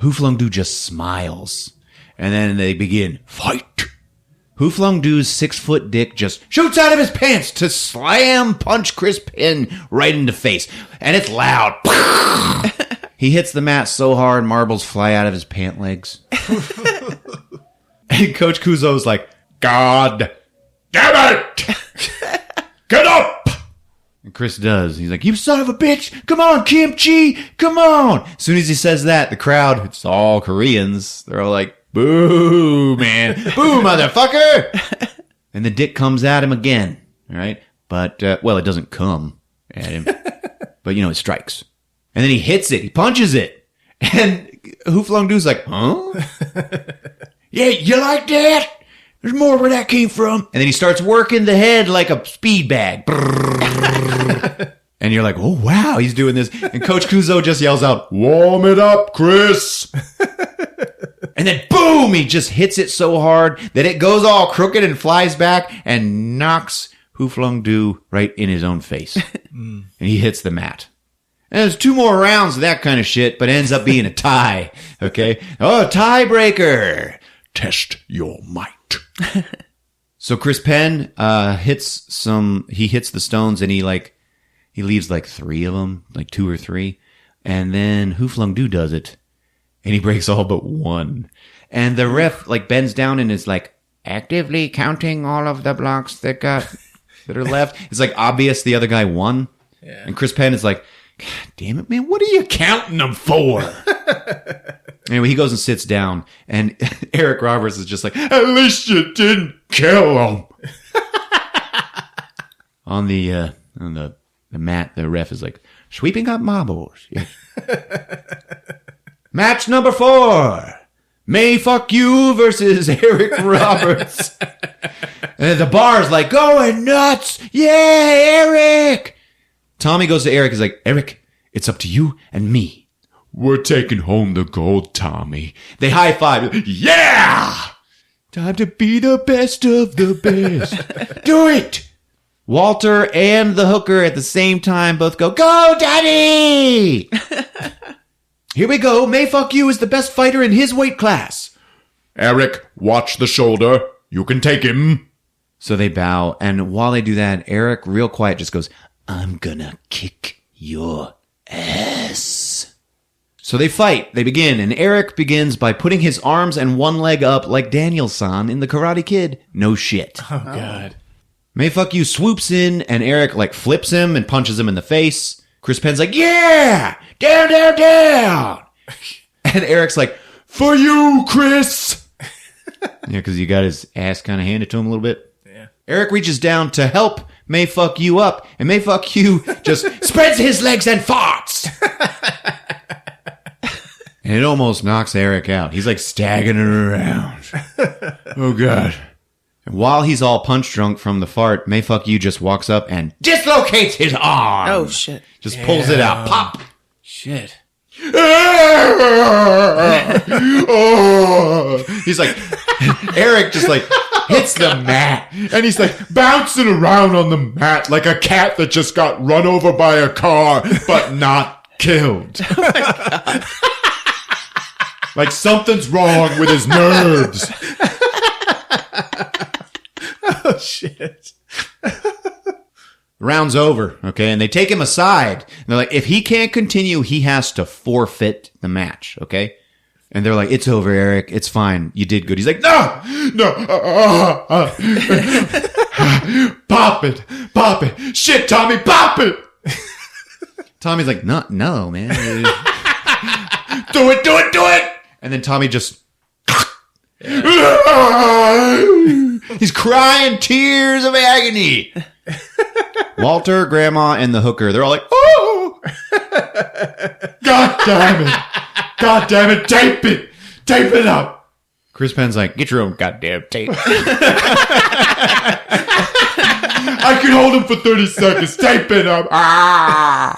Who Flung Do just smiles, and then they begin, fight. Who Flung Do's 6-foot dick just shoots out of his pants to slam punch Chris Penn right in the face, and it's loud. He hits the mat so hard, marbles fly out of his pant legs. And Coach Kuzo's like, God damn it! Get up! And Chris does. He's like, you son of a bitch! Come on, Kimchi! Come on! As soon as he says that, the crowd, it's all Koreans. They're all like, boo, man. Boo, motherfucker! And the dick comes at him again. All right? But, well, it doesn't come at him. But, you know, it strikes. And then he hits it. He punches it. And Who Flung Do's like, huh? Yeah, you like that? There's more where that came from. And then he starts working the head like a speed bag. And you're like, oh, wow, he's doing this. And Coach Kuzo just yells out, warm it up, Chris. And then, boom, he just hits it so hard that it goes all crooked and flies back and knocks Who Flung Do right in his own face. And he hits the mat. And there's 2 more rounds of that kind of shit, but it ends up being a tie. Okay? Oh, tiebreaker. Test your might. So Chris Penn hits the stones, and he leaves like 3 of them, like 2 or 3. And then Who Flung Do does it, and he breaks all but 1. And the ref like bends down and is like actively counting all of the blocks that are left. It's like obvious the other guy won. Yeah. And Chris Penn is like, God damn it, man, what are you counting them for? Anyway, he goes and sits down, and Eric Roberts is just like, at least you didn't kill him. On the mat, the ref is like, sweeping up marbles. Yes. Match number 4. May Fuck You versus Eric Roberts. And the bar's like, going nuts. Yeah, Eric. Tommy goes to Eric. He's like, Eric, it's up to you and me. We're taking home the gold, Tommy. They high five. Yeah! Time to be the best of the best. Do it! Walter and the hooker at the same time both go, go, Daddy! Here we go. May Fuck You is the best fighter in his weight class. Eric, watch the shoulder. You can take him. So they bow, and while they do that, Eric, real quiet, just goes, I'm gonna kick your ass. So they fight. They begin, and Eric begins by putting his arms and one leg up like Daniel-san in The Karate Kid. No shit. Oh, God. May Fuck You swoops in, and Eric, like, flips him and punches him in the face. Chris Penn's like, yeah! Down, down, down! And Eric's like, for you, Chris! Yeah, because you got his ass kind of handed to him a little bit. Yeah. Eric reaches down to help May Fuck You up, and May Fuck You just spreads his legs and farts! And it almost knocks Eric out. He's like staggering around. Oh, God. And while he's all punch drunk from the fart, Mayfuck You just walks up and dislocates his arm. Oh, shit. Just pulls it out. Pop. Shit. Oh. He's like, Eric just like hits the mat. And he's like bouncing around on the mat like a cat that just got run over by a car, but not killed. Oh my God. Like something's wrong with his nerves. Oh, shit. Round's over, okay? And they take him aside. And they're like, if he can't continue, he has to forfeit the match, okay? And they're like, it's over, Eric. It's fine. You did good. He's like, no. Pop it. Shit, Tommy, pop it. Tommy's like, no, man. Do it. And then Tommy just... He's crying tears of agony. Walter, Grandma, and the hooker, they're all like, oh! God damn it, tape it up. Chris Penn's like, get your own goddamn tape. I can hold him for 30 seconds, tape it up. Ah!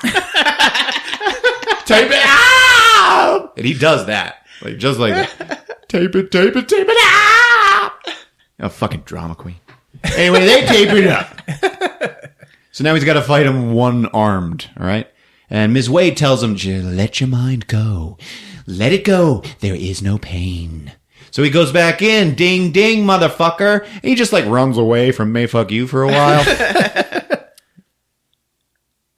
Tape it up! And he does that, like just like that. Tape it up! Oh, fucking drama queen. Anyway, they tape it up. So now he's got to fight him one-armed, all right? And Ms. Wade tells him, just let your mind go. Let it go. There is no pain. So he goes back in. Ding, ding, motherfucker. And he just like runs away from Mayfuck You for a while.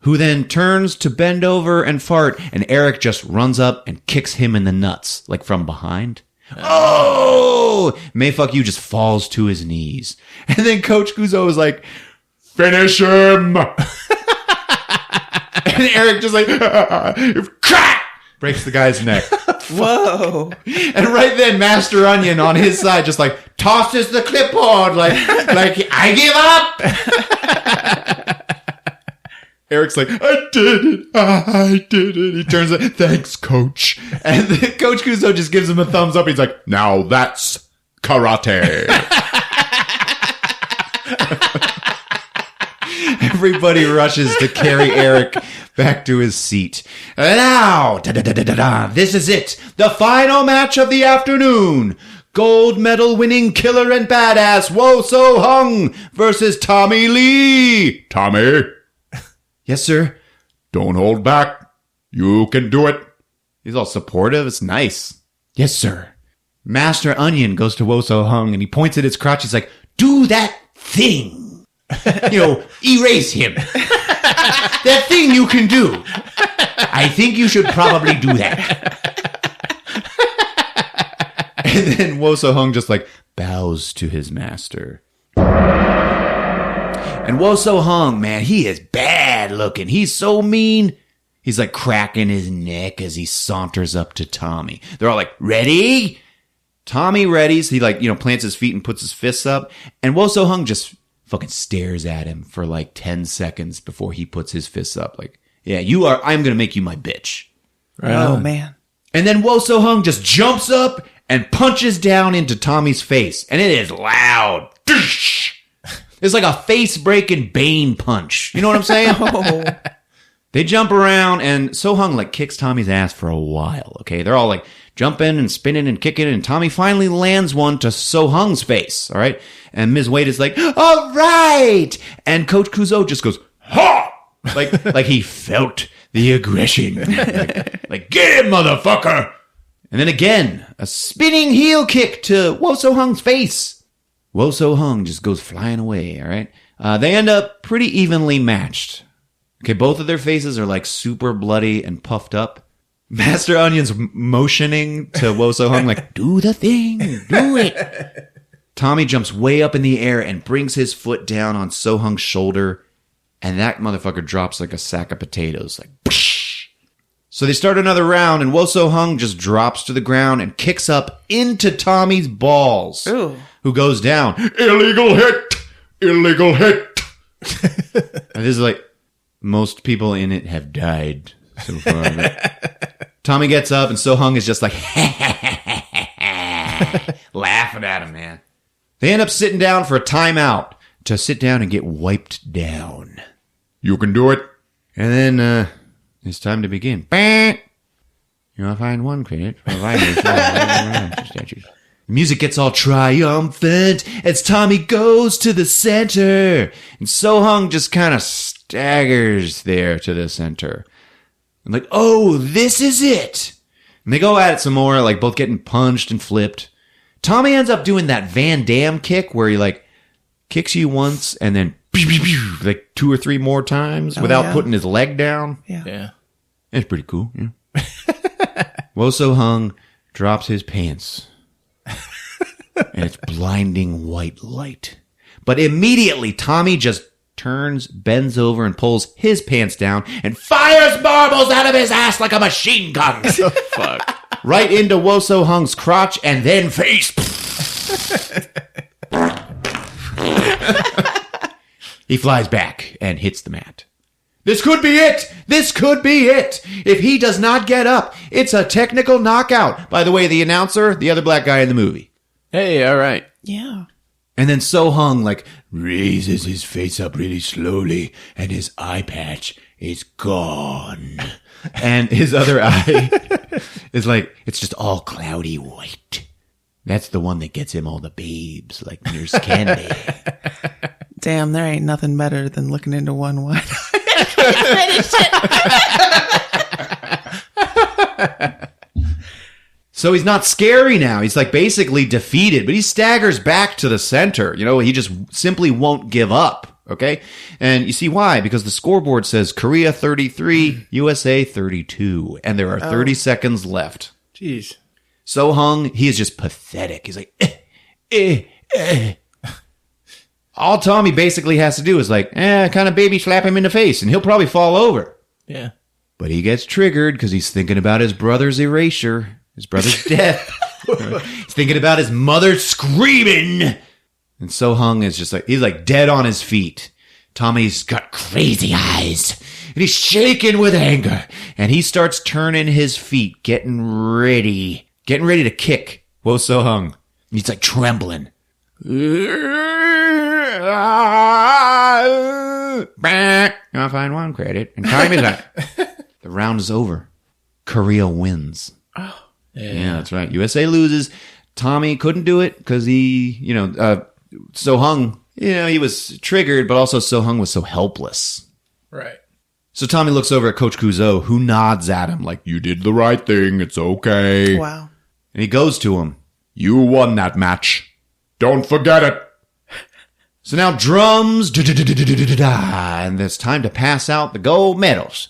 Who then turns to bend over and fart. And Eric just runs up and kicks him in the nuts, like from behind. Oh! Mayfuck You just falls to his knees. And then Coach Kuzo is like, finish him! And Eric just like, crack! Breaks the guy's neck. Whoa. And right then, Master Onion on his side just like tosses the clipboard like I give up! Eric's like, I did it. He turns it, thanks, coach. And then Coach Kuzo just gives him a thumbs up. He's like, now that's karate. Everybody rushes to carry Eric back to his seat. And now, this is it. The final match of the afternoon. Gold medal winning killer and badass Wo So Hung versus Tommy Lee. Tommy. Yes, sir. Don't hold back. You can do it. He's all supportive. It's nice. Yes, sir. Master Onion goes to Wo So Hung and he points at his crotch. He's like, do that thing. Erase him. That thing you can do. I think you should probably do that. And then Wo So Hung just like bows to his master. And Wo So Hung, man, he is bad looking. He's so mean. He's like cracking his neck as he saunters up to Tommy. They're all like, ready? Tommy readies. He like, plants his feet and puts his fists up. And Wo So Hung just fucking stares at him for like 10 seconds before he puts his fists up. Like, yeah, I'm going to make you my bitch. Right Oh, on. man. And then Wo So Hung just jumps up and punches down into Tommy's face. And it is loud. It's like a face-breaking Bane punch. You know what I'm saying? Oh. They jump around, and So Hung like kicks Tommy's ass for a while, okay? They're all like jumping and spinning and kicking, and Tommy finally lands one to So Hung's face, all right? And Ms. Wade is like, all right! And Coach Kuzo just goes, ha! Like he felt the aggression. like, get him, motherfucker! And then again, a spinning heel kick to Wo So Hung's face. Wo So Hung just goes flying away, all right? They end up pretty evenly matched. Okay, both of their faces are like super bloody and puffed up. Master Onion's motioning to Wo So Hung like, do the thing, do it. Tommy jumps way up in the air and brings his foot down on So Hung's shoulder, and that motherfucker drops like a sack of potatoes, like, psh. So they start another round, and Wo So Hung just drops to the ground and kicks up into Tommy's balls, Ooh. who goes down. Illegal hit! Illegal hit! And this is like, most people in it have died so far. Tommy gets up, and So Hung is just like, laughing at him, man. They end up sitting down for a timeout to sit down and get wiped down. You can do it. And then it's time to begin. Bang! You want to find one credit for statue. The music gets all triumphant as Tommy goes to the center. And So-hung just kind of staggers there to the center. I'm like, oh, this is it. And they go at it some more, like both getting punched and flipped. Tommy ends up doing that Van Damme kick where he like kicks you once and then like 2 or 3 more times without putting his leg down. Yeah. It's pretty cool. Yeah. So-hung drops his pants. And it's blinding white light. But immediately Tommy just turns, bends over, and pulls his pants down and fires marbles out of his ass like a machine gun. Fuck. Right into So-hung's crotch and then face. He flies back and hits the mat. This could be it! This could be it! If he does not get up, it's a technical knockout. By the way, the announcer, the other black guy in the movie. Hey, all right. Yeah. And then So-hung like raises his face up really slowly and his eye patch is gone. And his other eye is like, it's just all cloudy white. That's the one that gets him all the babes like Nurse Candy. Damn, there ain't nothing better than looking into one white eye. So he's not scary now. He's like basically defeated, but he staggers back to the center. You know, he just simply won't give up. Okay. And you see why? Because the scoreboard says Korea 33, USA 32, and there are 30 seconds left. Jeez. So-hung, he is just pathetic. He's like, All Tommy basically has to do is like, kind of baby slap him in the face, and he'll probably fall over. Yeah. But he gets triggered because he's thinking about his brother's erasure, his brother's death. He's thinking about his mother screaming. And So-hung is just like, he's like dead on his feet. Tommy's got crazy eyes. And he's shaking with anger. And he starts turning his feet, getting ready to kick So-hung. He's like trembling. I'll find one credit. And time is up. The round is over. Korea wins. Oh, yeah, that's right. USA loses. Tommy couldn't do it because he, So-hung, he was triggered, but also So-hung was so helpless. Right. So Tommy looks over at Coach Kuzo, who nods at him like, You did the right thing. It's okay. Wow. and he goes to him. You won that match. Don't forget it. So now drums, and it's time to pass out the gold medals.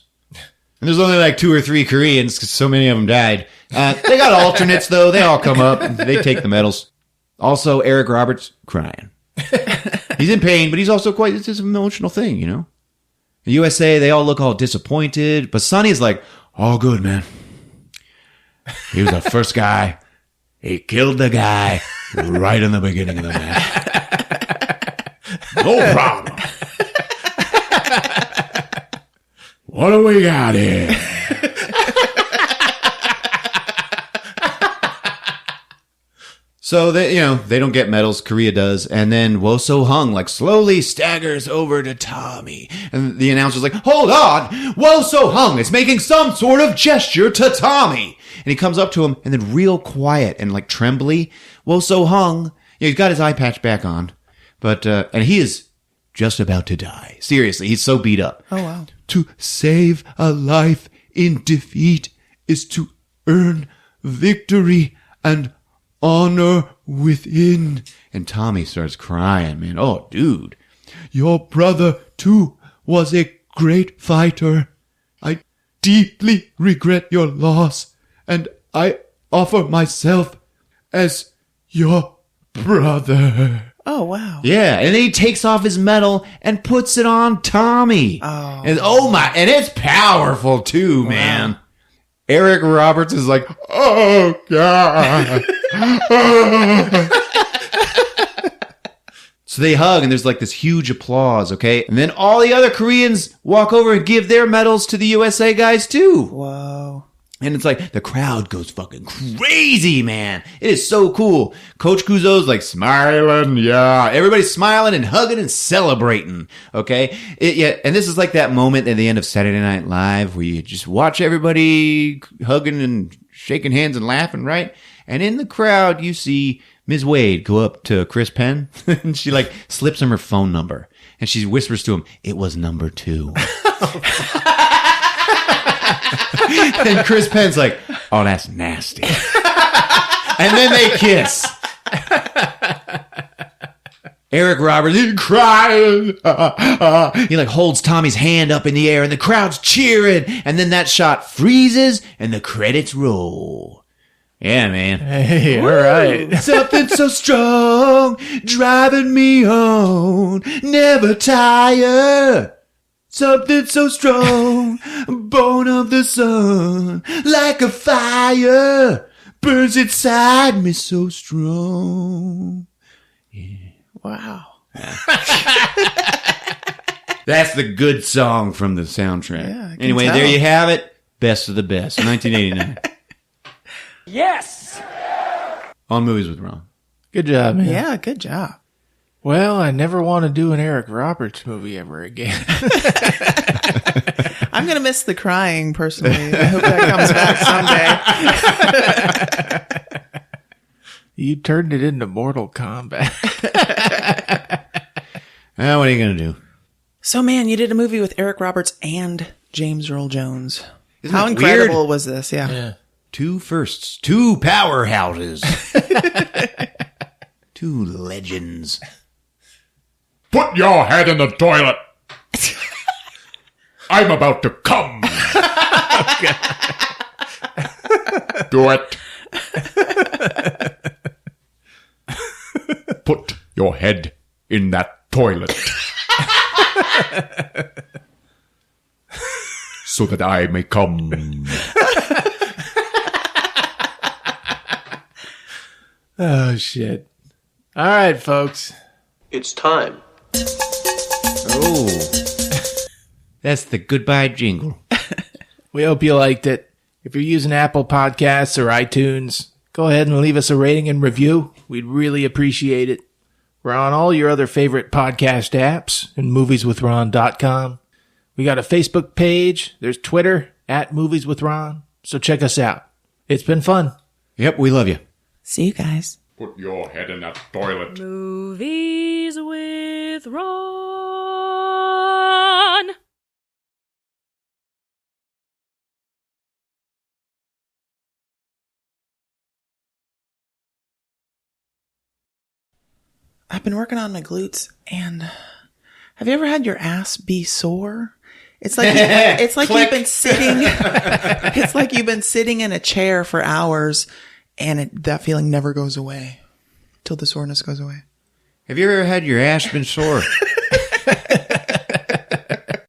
And there's only like 2 or 3 Koreans because so many of them died. They got alternates, though. They all come up. And they take the medals. Also, Eric Roberts crying. He's in pain, but he's also it's just an emotional thing, you know? The USA, they all look all disappointed. But Sonny's like, all good, man. He was the first guy. He killed the guy right in the beginning of the match. No problem. What do we got here? So they don't get medals. Korea does, and then So-hung slowly staggers over to Tommy, and the announcer's like, "Hold on, So-hung is making some sort of gesture to Tommy." And he comes up to him, and then real quiet and trembly, So-hung, he's got his eye patch back on, but and he is just about to die. Seriously, he's so beat up. Oh wow! To save a life in defeat is to earn victory and honor within. And Tommy starts crying, man. Oh, dude. Your brother, too, was a great fighter. I deeply regret your loss, and I offer myself as your brother. Oh wow! Yeah, and then he takes off his medal and puts it on Tommy. Oh. And and it's powerful too, man. Eric Roberts is like, oh God. So they hug, and there's this huge applause, okay? And then all the other Koreans walk over and give their medals to the USA guys too. Whoa! And it's like the crowd goes fucking crazy, man. It is so cool. Coach Kuzo's like smiling. Yeah. Everybody's smiling and hugging and celebrating. Okay. And this is like that moment at the end of Saturday Night Live where you just watch everybody hugging and shaking hands and laughing, right? And in the crowd, you see Ms. Wade go up to Chris Penn and she like slips him her phone number and she whispers to him, "It was number 2." And Chris Penn's like, "Oh, that's nasty." And then they kiss. Eric Roberts, he's crying. He like holds Tommy's hand up in the air and the crowd's cheering. And then that shot freezes and the credits roll. Yeah, man. Hey, all right. Something so strong, driving me on, never tire. Something so strong, born of the sun, like a fire, burns inside me so strong. Yeah. Wow. That's the good song from the soundtrack. Yeah, I can anyway, tell. there you have it. Best of the best. 1989. Yes! On Movies with Ron. Good job, man. Yeah, good job. Well, I never want to do an Eric Roberts movie ever again. I'm going to miss the crying personally. I hope that comes back someday. You turned it into Mortal Kombat. What are you going to do? So, man, you did a movie with Eric Roberts and James Earl Jones. Isn't How that incredible weird? was this? Yeah. 2 firsts. 2 powerhouses. 2 legends. Put your head in the toilet. I'm about to come. Do it. Put your head in that toilet. So that I may come. Oh, shit. All right, folks. It's time. Oh. That's the goodbye jingle. We hope you liked it. If you're using Apple Podcasts or iTunes, go ahead and leave us a rating and review. We'd really appreciate it. We're on all your other favorite podcast apps and movieswithron.com. We got a Facebook page. There's Twitter @movieswithron. So check us out. It's been fun. Yep, we love you. See you guys. Put your head in that toilet. Movies with Ron. I've been working on my glutes, and have you ever had your ass be sore? It's like you've been sitting. It's like you've been sitting in a chair for hours, and that feeling never goes away till the soreness goes away. Have you ever had your ass been sore?